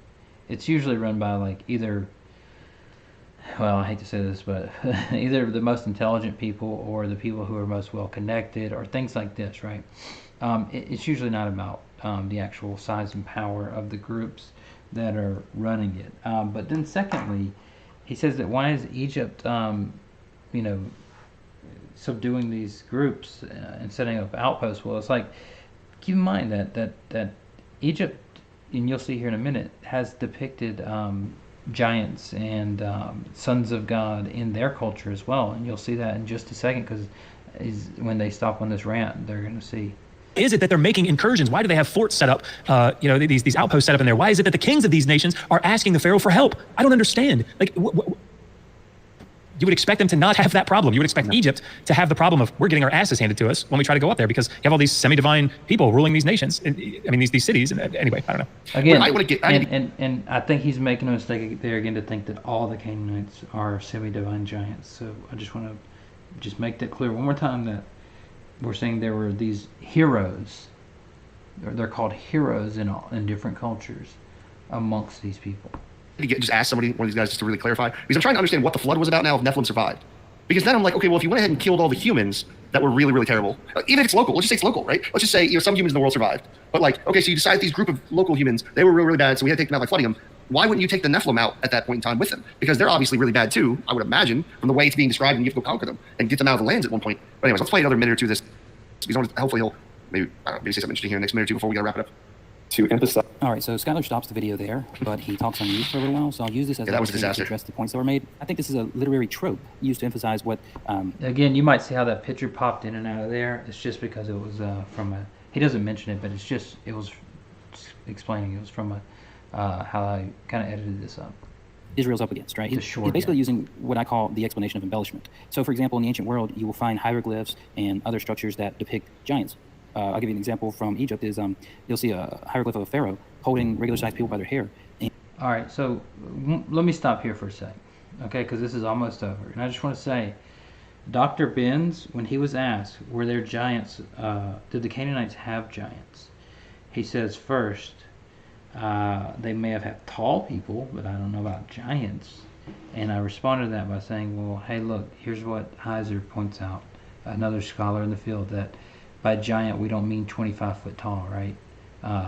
It's usually run by, like, either, well, I hate to say this, but either the most intelligent people or the people who are most well-connected or things like this, right? It's usually not about the actual size and power of the groups that are running it. But then secondly, he says that why is Egypt, subduing these groups and setting up outposts? Well, it's like, keep in mind that Egypt, and you'll see here in a minute, has depicted giants and sons of God in their culture as well, and you'll see that in just a second, because when they stop on this rant, they're going to see. Is it that they're making incursions? Why do they have forts set up, these outposts set up in there? Why is it that the kings of these nations are asking the Pharaoh for help? I don't understand. Like, you would expect them to not have that problem. You would expect Egypt to have the problem of we're getting our asses handed to us when we try to go up there, because you have all these semi-divine people ruling these nations. These cities. And anyway, I don't know. Again, and I think he's making a mistake there again to think that all the Canaanites are semi-divine giants. So I just want to just make that clear one more time, that we're saying there were these heroes. They're called heroes in different cultures amongst these people. Just ask somebody, one of these guys, just to really clarify, because I'm trying to understand what the flood was about now if Nephilim survived. Because then I'm like, okay, well, if you went ahead and killed all the humans that were really, really terrible, even if it's local, let's just say it's local, right? Let's just say some humans in the world survived. But like, okay, so you decide these group of local humans, they were really, really bad, so we had to take them out by flooding them. Why wouldn't you take the Nephilim out at that point in time with them? Because they're obviously really bad too, I would imagine, from the way it's being described, and you have to go conquer them and get them out of the lands at one point. But anyways, let's play another minute or two of this, because hopefully he'll maybe say something interesting here in the next minute or two before we gotta wrap it up. to emphasize. All right, so Skylar stops the video there, but he talks on mute for a little while, so I'll use this as Yeah, an that was a opportunity to disaster. address the points that were made. I think this is a literary trope used to emphasize what Again, you might see how that picture popped in and out of there. It's just because it was from a. He doesn't mention it, but it's just it was explaining it was from a how I kind of edited this up. Israel's up against, right? The He's short, basically yeah. using what I call the explanation of embellishment. So, for example, in the ancient world, you will find hieroglyphs and other structures that depict giants. I'll give you an example from Egypt. Is you'll see a hieroglyph of a pharaoh holding regular-sized people by their hair. All right, so let me stop here for a sec, okay? Because this is almost over, and I just want to say, Dr. Benz, when he was asked, were there giants? Did the Canaanites have giants? He says first, they may have had tall people, but I don't know about giants. And I responded to that by saying, well, hey, look, here's what Heiser points out, another scholar in the field, that by giant we don't mean 25 foot tall, right?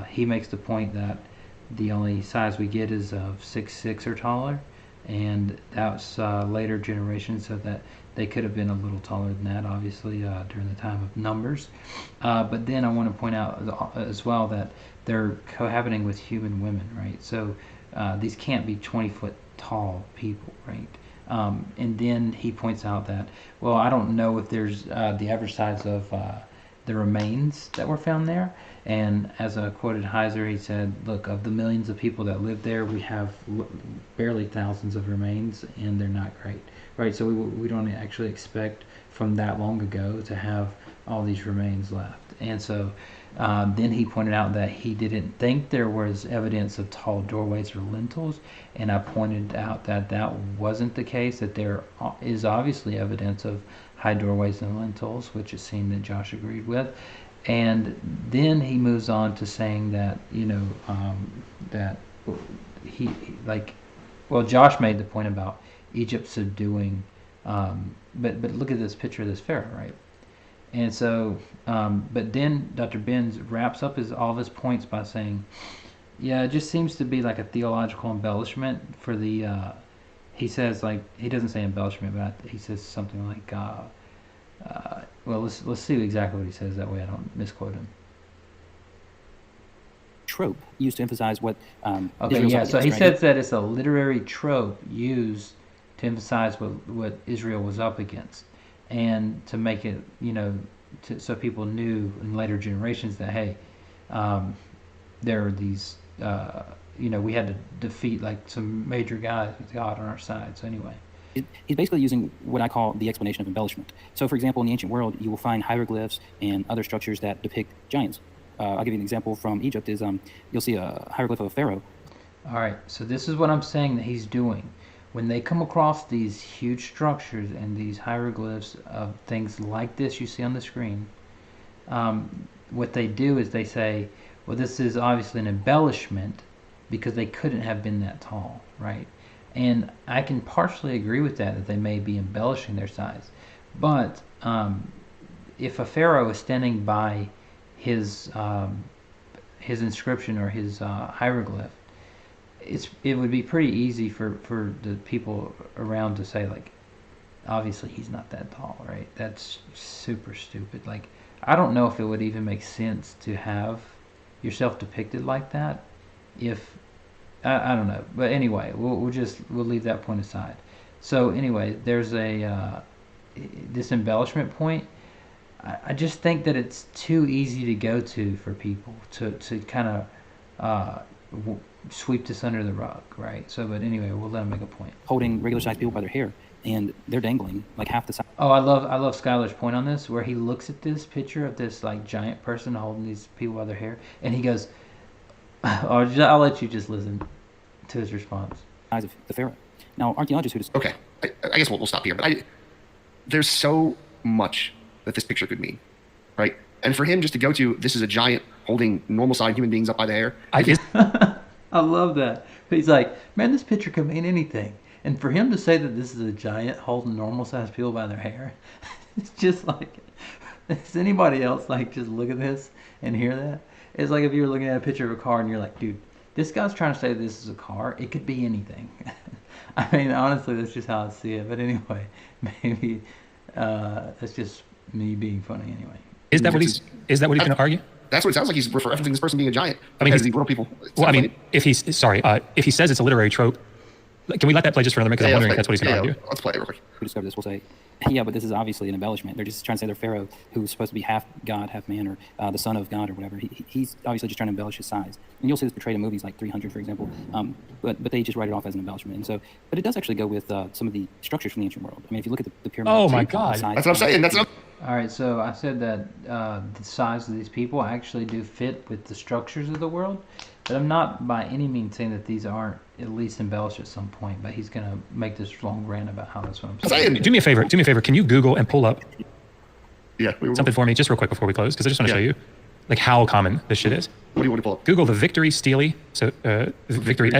He makes the point that the only size we get is of 6'6" or taller, and that's later generations, so that they could have been a little taller than that, obviously, during the time of numbers. But then I want to point out as well that they're cohabiting with human women, right? So these can't be 20-foot tall people, right? And then he points out that, well, I don't know if there's the average size of the remains that were found there. And as I quoted Heiser, he said, look, of the millions of people that live there, we have barely thousands of remains, and they're not great, right? So we don't actually expect from that long ago to have all these remains left. And so then he pointed out that he didn't think there was evidence of tall doorways or lintels, and I pointed out that that wasn't the case, that there is obviously evidence of high doorways and lintels, which it seemed that Josh agreed with. And then he moves on to saying that, that he Josh made the point about Egypt subduing, but look at this picture of this pharaoh, right? And so, but then Dr. Benz wraps up all of his points by saying, yeah, it just seems to be like a theological embellishment for the, he says, like, he doesn't say embellishment, but he says something like, well, let's see exactly what he says, that way I don't misquote him. Trope used to emphasize what Okay, Israel's yeah, up so he against, right? says that it's a literary trope used to emphasize what Israel was up against, and to make it, so people knew in later generations that, hey, there are these, we had to defeat like some major guys with God on our side. So anyway. He's basically using what I call the explanation of embellishment. So, for example, in the ancient world, you will find hieroglyphs and other structures that depict giants. I'll give you an example from Egypt. Is you'll see a hieroglyph of a pharaoh. All right, so this is what I'm saying that he's doing. When they come across these huge structures and these hieroglyphs of things like this you see on the screen, what they do is they say, well, this is obviously an embellishment because they couldn't have been that tall, right? And I can partially agree with that they may be embellishing their size. But if a pharaoh is standing by his inscription or his hieroglyph, it would be pretty easy for the people around to say, like, obviously he's not that tall, right? That's super stupid. Like, I don't know if it would even make sense to have yourself depicted like that if I don't know, but anyway, we'll leave that point aside. So anyway, there's this embellishment point. I just think that it's too easy to go to for people to kind of sweep this under the rug, right? So, but anyway, we'll let him make a point. Holding regular-sized people by their hair, and they're dangling like half the size. Oh, I love Skylar's point on this, where he looks at this picture of this like giant person holding these people by their hair, and he goes, I'll let you just listen to his response. Size of the pharaoh. Now, archaeologists who Okay, I guess we'll stop here. But there's so much that this picture could mean, right? And for him just to go to, this is a giant holding normal-sized human beings up by the hair. I love that. But he's like, man, this picture could mean anything. And for him to say that this is a giant holding normal-sized people by their hair, it's just like, does anybody else like just look at this and hear that? It's like if you were looking at a picture of a car and you're like, dude, this guy's trying to say this is a car. It could be anything. I mean, honestly, that's just how I see it. But anyway, maybe that's just me being funny anyway. Is that what he's going to argue? That's what it sounds like. He's referencing this person being a giant. I mean, because these little people. Well, I mean, if he says it's a literary trope, can we let that play just for another minute? Because I'm wondering if that's what he's going to argue. Let's play it real quick. Who discovered this will say, yeah, but this is obviously an embellishment. They're just trying to say they're Pharaoh, who's supposed to be half God, half man, or the son of God, or whatever. He's obviously just trying to embellish his size. And you'll see this portrayed in movies like 300, for example. But they just write it off as an embellishment. And so, but it does actually go with some of the structures from the ancient world. I mean, if you look at the pyramid. Oh my God! That's what I'm saying. All right, so I said that the size of these people actually do fit with the structures of the world, but I'm not by any means saying that these aren't at least embellished at some point. But he's gonna make this long rant about how that's what I'm saying. Do me a favor. Can you Google and pull up something for me just real quick before we close? Because I just want to show you like how common this shit is. What do you want to pull up? Google the Victory Stele. So Victory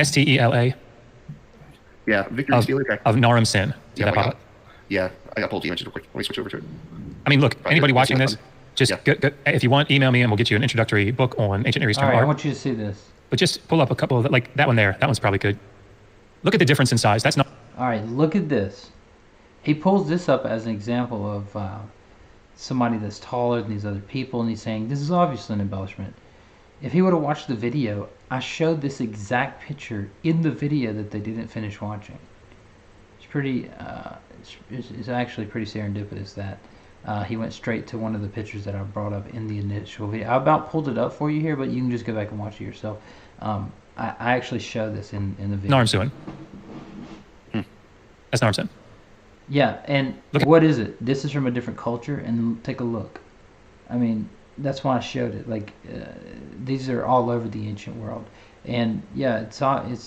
Stela. Yeah, Victory Stele. Okay. Of Naram Sin. Yeah, that pop up? Yeah, I got pulled the images real quick. Let me switch over to it. I mean, look, anybody watching this, just go, if you want, email me and we'll get you an introductory book on ancient Near Eastern art. art. I want you to see this. But just pull up a couple of, like that one there. That one's probably good. Look at the difference in size. That's not. All right, look at this. He pulls this up as an example of somebody that's taller than these other people, and he's saying this is obviously an embellishment. If he would have watched the video, I showed this exact picture in the video that they didn't finish watching. It's pretty. It's actually pretty serendipitous that he went straight to one of the pictures that I brought up in the initial video. I about pulled it up for you here, but you can just go back and watch it yourself. I actually show this in the video. Naram Sin. That's Naram Sin. Yeah, and what is it? This is from a different culture, and take a look. I mean, that's why I showed it. Like, these are all over the ancient world, and yeah,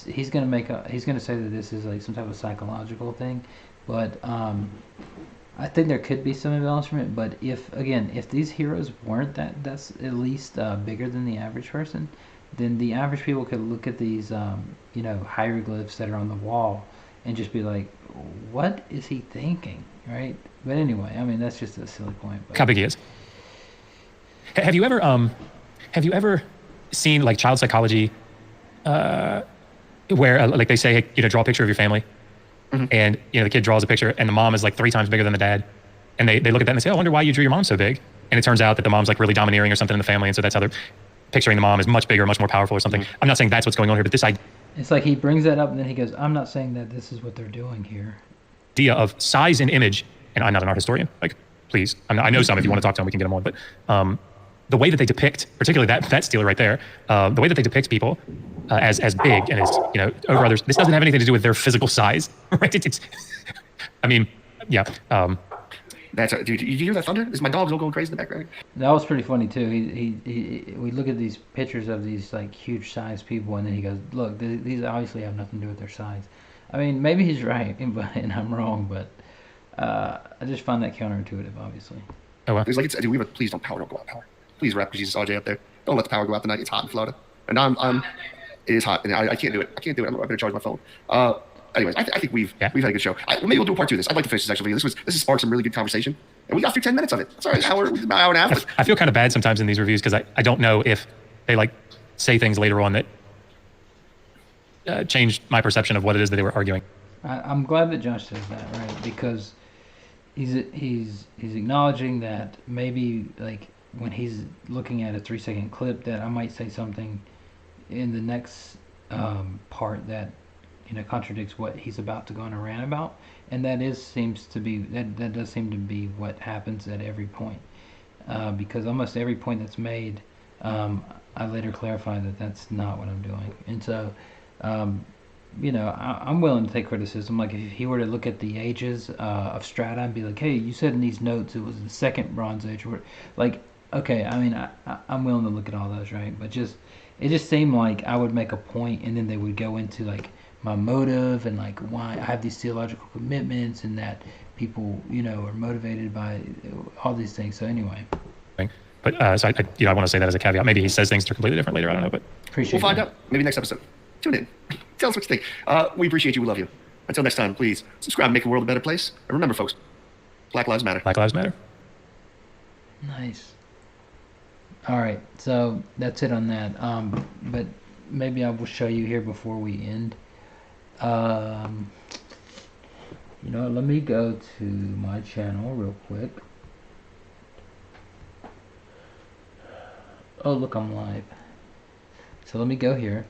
he's gonna say that this is like some type of psychological thing, but I think there could be some embellishment. But if these heroes weren't that's at least bigger than the average person, then the average people could look at these hieroglyphs that are on the wall and just be like, what is he thinking, right? But anyway, I mean, that's just a silly point. But. How big he is. Have you ever seen like child psychology where like they say, hey, draw a picture of your family, and the kid draws a picture and the mom is like 3 times bigger than the dad, and they look at that and they say, oh, I wonder why you drew your mom so big, and it turns out that the mom's like really domineering or something in the family, and so that's how they're picturing the mom is much bigger, much more powerful or something. I'm not saying that's what's going on here, but this it's like he brings that up and then he goes, I'm not saying that this is what they're doing here. Idea of size and image, and I'm not an art historian, like please, I know some. If you want to talk to them, we can get them on, but the way that they depict, particularly that stealer right there, the way that they depict people as big and as over others, this doesn't have anything to do with their physical size, right? It's I mean, yeah. Dude, did you hear that thunder? Is my dog's all going crazy in the background? That was pretty funny too. We look at these pictures of these like huge sized people, and then he goes, "Look, these obviously have nothing to do with their size." I mean, maybe he's right, and I'm wrong, but I just find that counterintuitive, obviously. Oh well. It's like please don't go out power. Please rap Jesus RJ up there. Don't let the power go out tonight. It's hot in Florida, and it is hot, and I can't do it. I'm gonna charge my phone. Anyways, I think we've had a good show. Maybe we'll do a part 2 of this. I'd like to finish this actually. This sparked some really good conversation, and we got through 10 minutes of it. Sorry, an hour and a half. I feel kind of bad sometimes in these reviews because I don't know if they like say things later on that changed my perception of what it is that they were arguing. I'm glad that Josh says that, right? Because he's acknowledging that maybe like when he's looking at a 3-second clip that I might say something in the next part that contradicts what he's about to go on a rant about, and that does seem to be what happens at every point, because almost every point that's made, I later clarify that that's not what I'm doing, and so I'm willing to take criticism. Like if he were to look at the ages of strata and be like, hey, you said in these notes it was the second Bronze Age, like, okay, I mean, I'm willing to look at all those, right? But it just seemed like I would make a point and then they would go into like my motive and like why I have these theological commitments and that people are motivated by all these things. So anyway, but so I want to say that as a caveat. Maybe he says things that are completely different later. I don't know, but we'll find out. Maybe next episode. Tune in. Tell us what you think. We appreciate you. We love you. Until next time, please subscribe and make the world a better place. And remember, folks, Black Lives Matter. Black Lives Matter. Nice. All right, so that's it on that. But maybe I will show you here before we end. Let me go to my channel real quick. Oh, look, I'm live. So let me go here.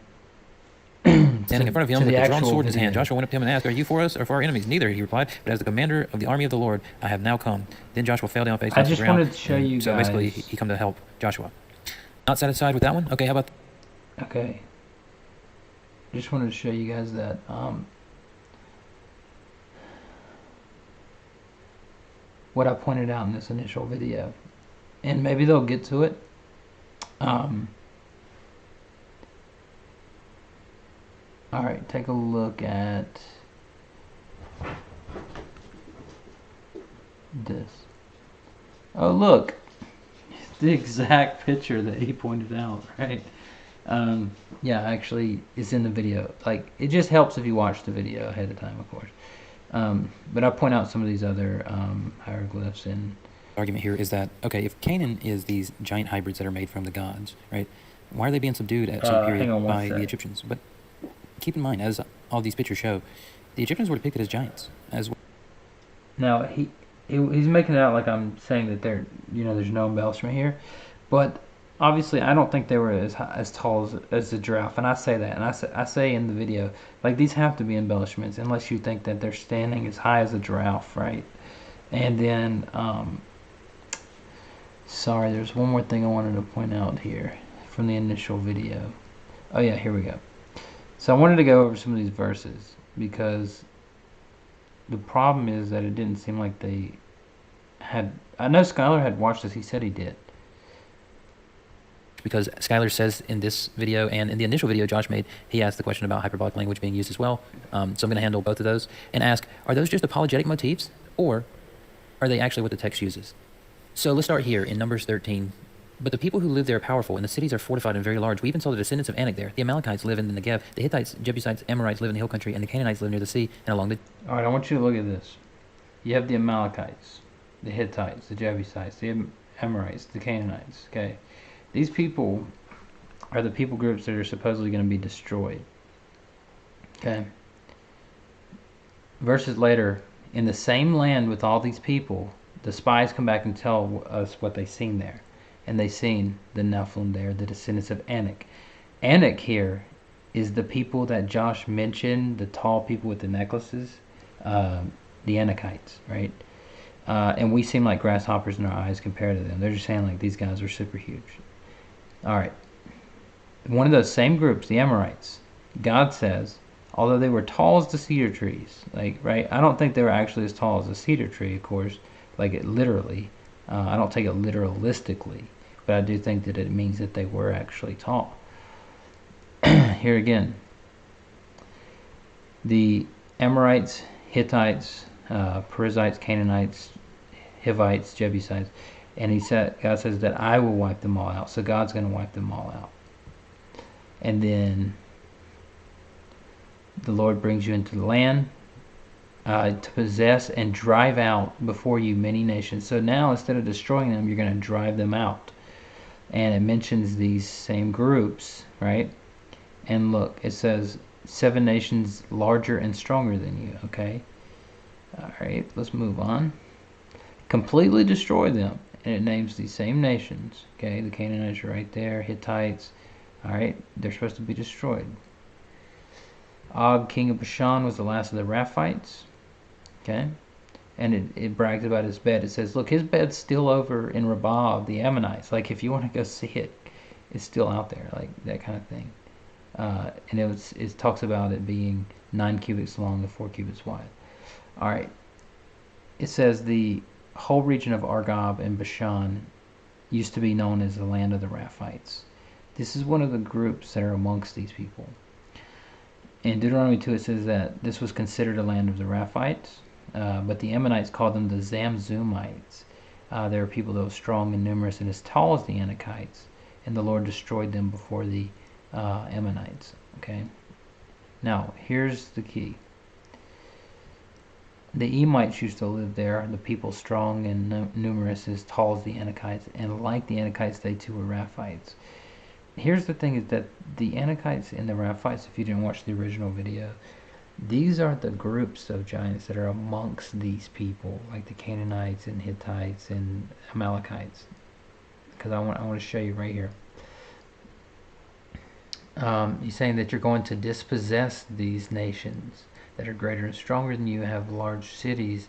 Standing in front of him to with the the drawn actual sword in his hand, video. Joshua went up to him and asked, "Are you for us or for our enemies?" "Neither," he replied, "but as the commander of the army of the Lord, I have now come." Then Joshua fell down face I down to the just ground. wanted to show and you so basically, guys- he come to help Joshua. Not satisfied with that one? Okay, how about Okay. Just wanted to show you guys that what I pointed out in this initial video, and maybe they'll get to it. All right, take a look at this. Oh, look, it's the exact picture that he pointed out, right? Yeah, actually, it's in the video. Like, it just helps if you watch the video ahead of time, of course. But I'll point out some of these other hieroglyphs and. argument here is that, okay, if Canaan is these giant hybrids that are made from the gods, right, why are they being subdued at some period hang on one by the sec. Egyptians? But keep in mind, as all these pictures show, the Egyptians were depicted as giants as well. Now he's making it out like I'm saying that there's no embellishment here, but obviously I don't think they were as tall as the giraffe, and I say that, and I say in the video, like, these have to be embellishments unless you think that they're standing as high as a giraffe, right? And then sorry, there's one more thing I wanted to point out here from the initial video. Oh yeah, here we go. So I wanted to go over some of these verses because the problem is that it didn't seem like they had. I know Skylar had watched this. He said he did. Because Skylar says in this video and in the initial video Josh made, he asked the question about hyperbolic language being used as well. So I'm going to handle both of those and ask, are those just apologetic motifs, or are they actually what the text uses? So let's start here in Numbers 13. But the people who live there are powerful, and the cities are fortified and very large. We even saw the descendants of Anak there. The Amalekites live in the Negev. The Hittites, Jebusites, Amorites live in the hill country, and the Canaanites live near the sea and along the... All right, I want you to look at this. You have the Amalekites, the Hittites, the Jebusites, the Amorites, the Canaanites. Okay, these people are the people groups that are supposedly going to be destroyed. Okay. Verses later, in the same land with all these people, the spies come back and tell us what they seen there. And they seen the Nephilim there, the descendants of Anak. Anak here is the people that Josh mentioned, the tall people with the necklaces, the Anakites, right? And we seem like grasshoppers in our eyes compared to them. They're just saying like these guys are super huge. All right. One of those same groups, the Amorites, God says, although they were tall as the cedar trees, like, right? I don't think they were actually as tall as a cedar tree, of course, like it literally. I don't take it literalistically, but I do think that it means that they were actually tall. Here again, the Amorites, Hittites, Perizzites, Canaanites, Hivites, Jebusites, and God says that I will wipe them all out. So God's going to wipe them all out. And then the Lord brings you into the land to possess and drive out before you many nations. So now instead of destroying them, you're going to drive them out. And it mentions these same groups, right? And look, it says 7 nations larger and stronger than you, okay? All right, let's move on. Completely destroy them. And it names these same nations, okay? The Canaanites are right there, Hittites, all right? They're supposed to be destroyed. Og, king of Bashan, was the last of the Raphites. Okay, and it brags about his bed. It says, look, his bed's still over in Rabbah of the Ammonites. Like, if you want to go see it, it's still out there, like that kind of thing. And it talks about it being 9 cubits long and 4 cubits wide. All right, it says the whole region of Argob and Bashan used to be known as the land of the Raphites. This is one of the groups that are amongst these people. In Deuteronomy 2, it says that this was considered a land of the Raphites. But the Ammonites called them the Zamzumites. They were people that were strong and numerous and as tall as the Anakites, and the Lord destroyed them before the Ammonites. Okay. Now here's the key. The Emites used to live there. The people strong and numerous, as tall as the Anakites, and like the Anakites, they too were Raphites. Here's the thing: is that the Anakites and the Raphites, if you didn't watch the original video, these are the groups of giants that are amongst these people, like the Canaanites and Hittites and Amalekites. Because I want to show you right here. He's saying that you're going to dispossess these nations that are greater and stronger than you, have large cities,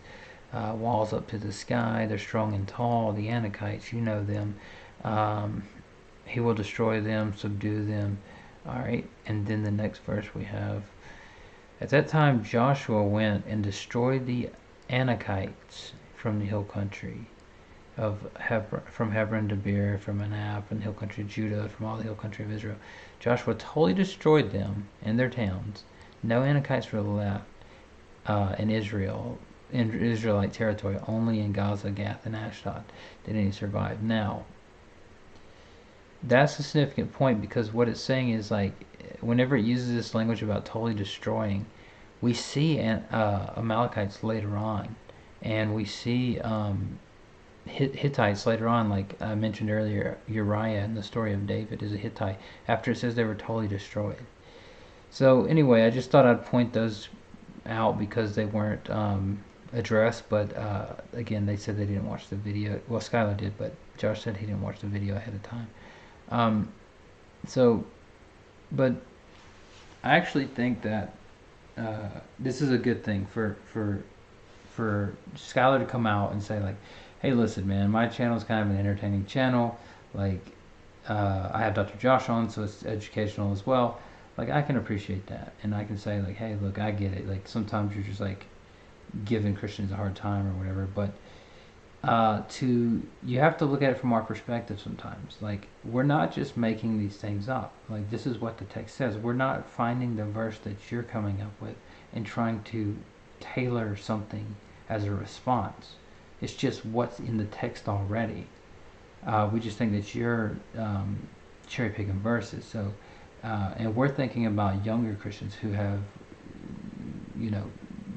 walls up to the sky. They're strong and tall. The Anakites, you know them. Um, he will destroy them, subdue them. All right. And then the next verse we have. At that time, Joshua went and destroyed the Anakites from the hill country of from Hebron to Beer, from Anab, from the hill country of Judah, from all the hill country of Israel. Joshua totally destroyed them and their towns. No Anakites were left in Israel, in Israelite territory. Only in Gaza, Gath, and Ashdod did any survive. Now, that's a significant point, because what it's saying is, like, whenever it uses this language about totally destroying, we see Amalekites later on, and we see Hittites later on, like I mentioned earlier. Uriah in the story of David is a Hittite, after it says they were totally destroyed. So anyway, I just thought I'd point those out because they weren't addressed, but again, they said they didn't watch the video. Well, Skylar did, but Josh said he didn't watch the video ahead of time. Um, so, but I actually think that this is a good thing for Skylar to come out and say, like, hey, listen, man, my channel is kind of an entertaining channel. Like, I have Dr. Josh on, so it's educational as well. Like, I can appreciate that, and I can say, like, hey, look, I get it. Like, sometimes you're just like giving Christians a hard time or whatever, but you have to look at it from our perspective sometimes. Like, we're not just making these things up. Like, this is what the text says. We're not finding the verse that you're coming up with and trying to tailor something as a response. It's just what's in the text already. We just think that you're cherry picking verses. So, and we're thinking about younger Christians who have,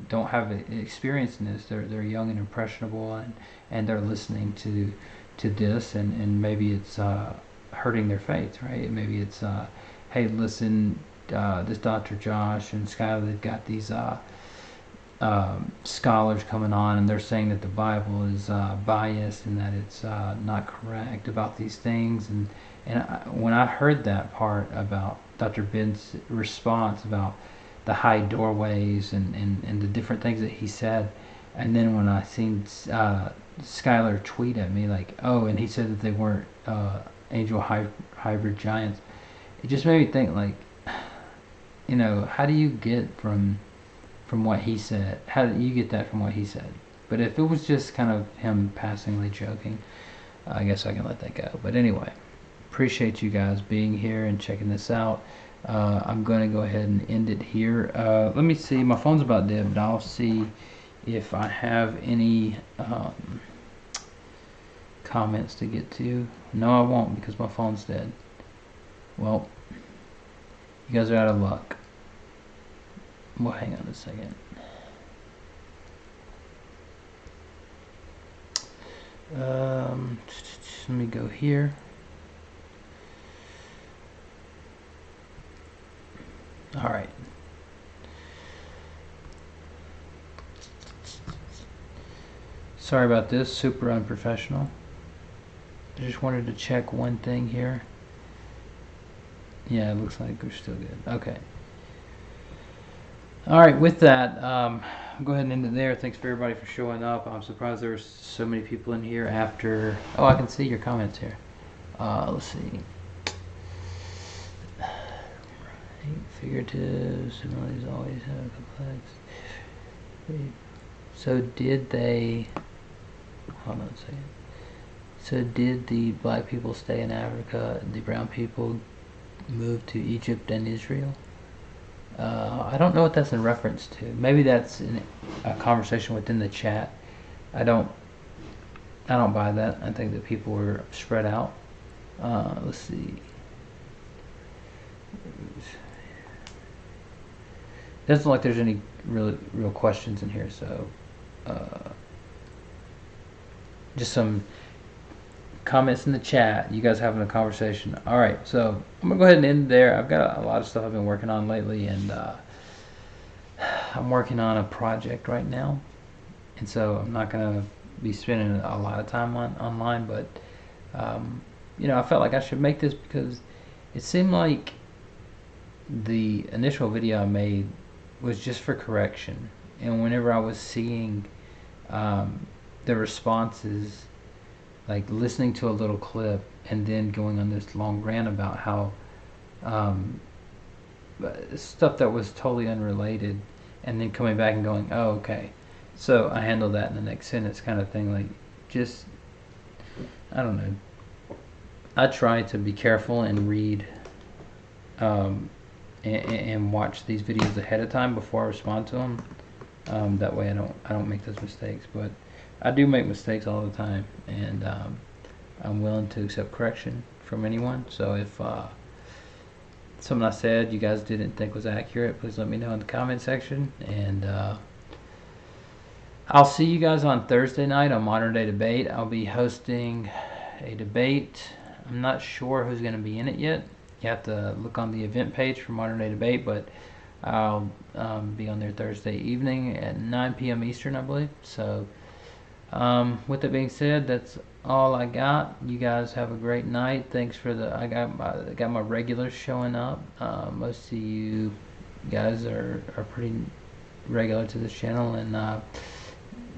don't have experience in this. They're young and impressionable, and they're listening to this, and maybe it's hurting their faith, right? Maybe it's hey, listen, this Dr. Josh and Skylar, they've got these scholars coming on, and they're saying that the Bible is biased and that it's not correct about these things. And when I heard that part about Dr. Ben's response about the high doorways and the different things that he said, and then when I seen Skylar tweet at me, like, oh, and he said that they weren't angel hybrid giants, it just made me think, like, how do you get from what he said? How did you get that from what he said? But if it was just kind of him passingly joking, I guess I can let that go. But anyway, appreciate you guys being here and checking this out. I'm going to go ahead and end it here. Let me see. My phone's about dead, but I'll see if I have any comments to get to. No, I won't, because my phone's dead. Well, you guys are out of luck. Well, hang on a second. Let me go here. All right. Sorry about this, super unprofessional. I just wanted to check one thing here. Yeah, it looks like we're still good. Okay. All right, with that, I'll go ahead and end it there. Thanks for everybody for showing up. I'm surprised there were so many people in here after. Oh, I can see your comments here. Let's see. Figurative similes always have complex. So did they? Hold on a second. So did the black people stay in Africa? The brown people moved to Egypt and Israel? I don't know what that's in reference to. Maybe that's in a conversation within the chat. I don't buy that. I think that people were spread out. Let's see. Doesn't look like there's any real questions in here, so just some comments in the chat. You guys having a conversation. All right, so I'm gonna go ahead and end there. I've got a lot of stuff I've been working on lately, and I'm working on a project right now, and so I'm not gonna be spending a lot of time online, but I felt like I should make this because it seemed like the initial video I made was just for correction, and whenever I was seeing the responses, like listening to a little clip and then going on this long rant about how um, stuff that was totally unrelated, and then coming back and going, oh, okay, so I handle that in the next sentence, kind of thing. Like, just, I don't know. I try to be careful and read and watch these videos ahead of time before I respond to them. That way I don't make those mistakes. But I do make mistakes all the time, and I'm willing to accept correction from anyone. So if something I said you guys didn't think was accurate, please let me know in the comment section. And I'll see you guys on Thursday night on Modern Day Debate. I'll be hosting a debate. I'm not sure who's going to be in it yet. You have to look on the event page for Modern Day Debate, but I'll be on there Thursday evening at 9 p.m. Eastern, I believe. So with that being said, that's all I got. You guys have a great night. Thanks for I got my regulars showing up. Most of you guys are pretty regular to this channel, and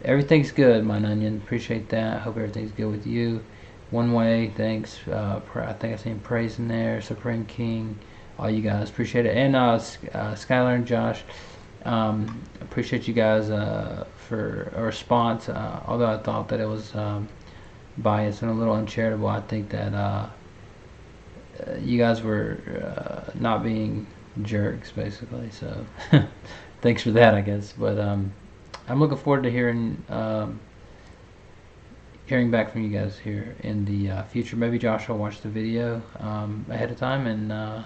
everything's good, my onion. Appreciate that. Hope everything's good with you. One Way, thanks. I think I seen Praise in there. Supreme King, all you guys, appreciate it. And Skylar and Josh, appreciate you guys for a response. Although I thought that it was biased and a little uncharitable, I think that you guys were not being jerks, basically. So thanks for that, I guess. But I'm looking forward to hearing back from you guys here in the future. Maybe Josh will watch the video ahead of time, and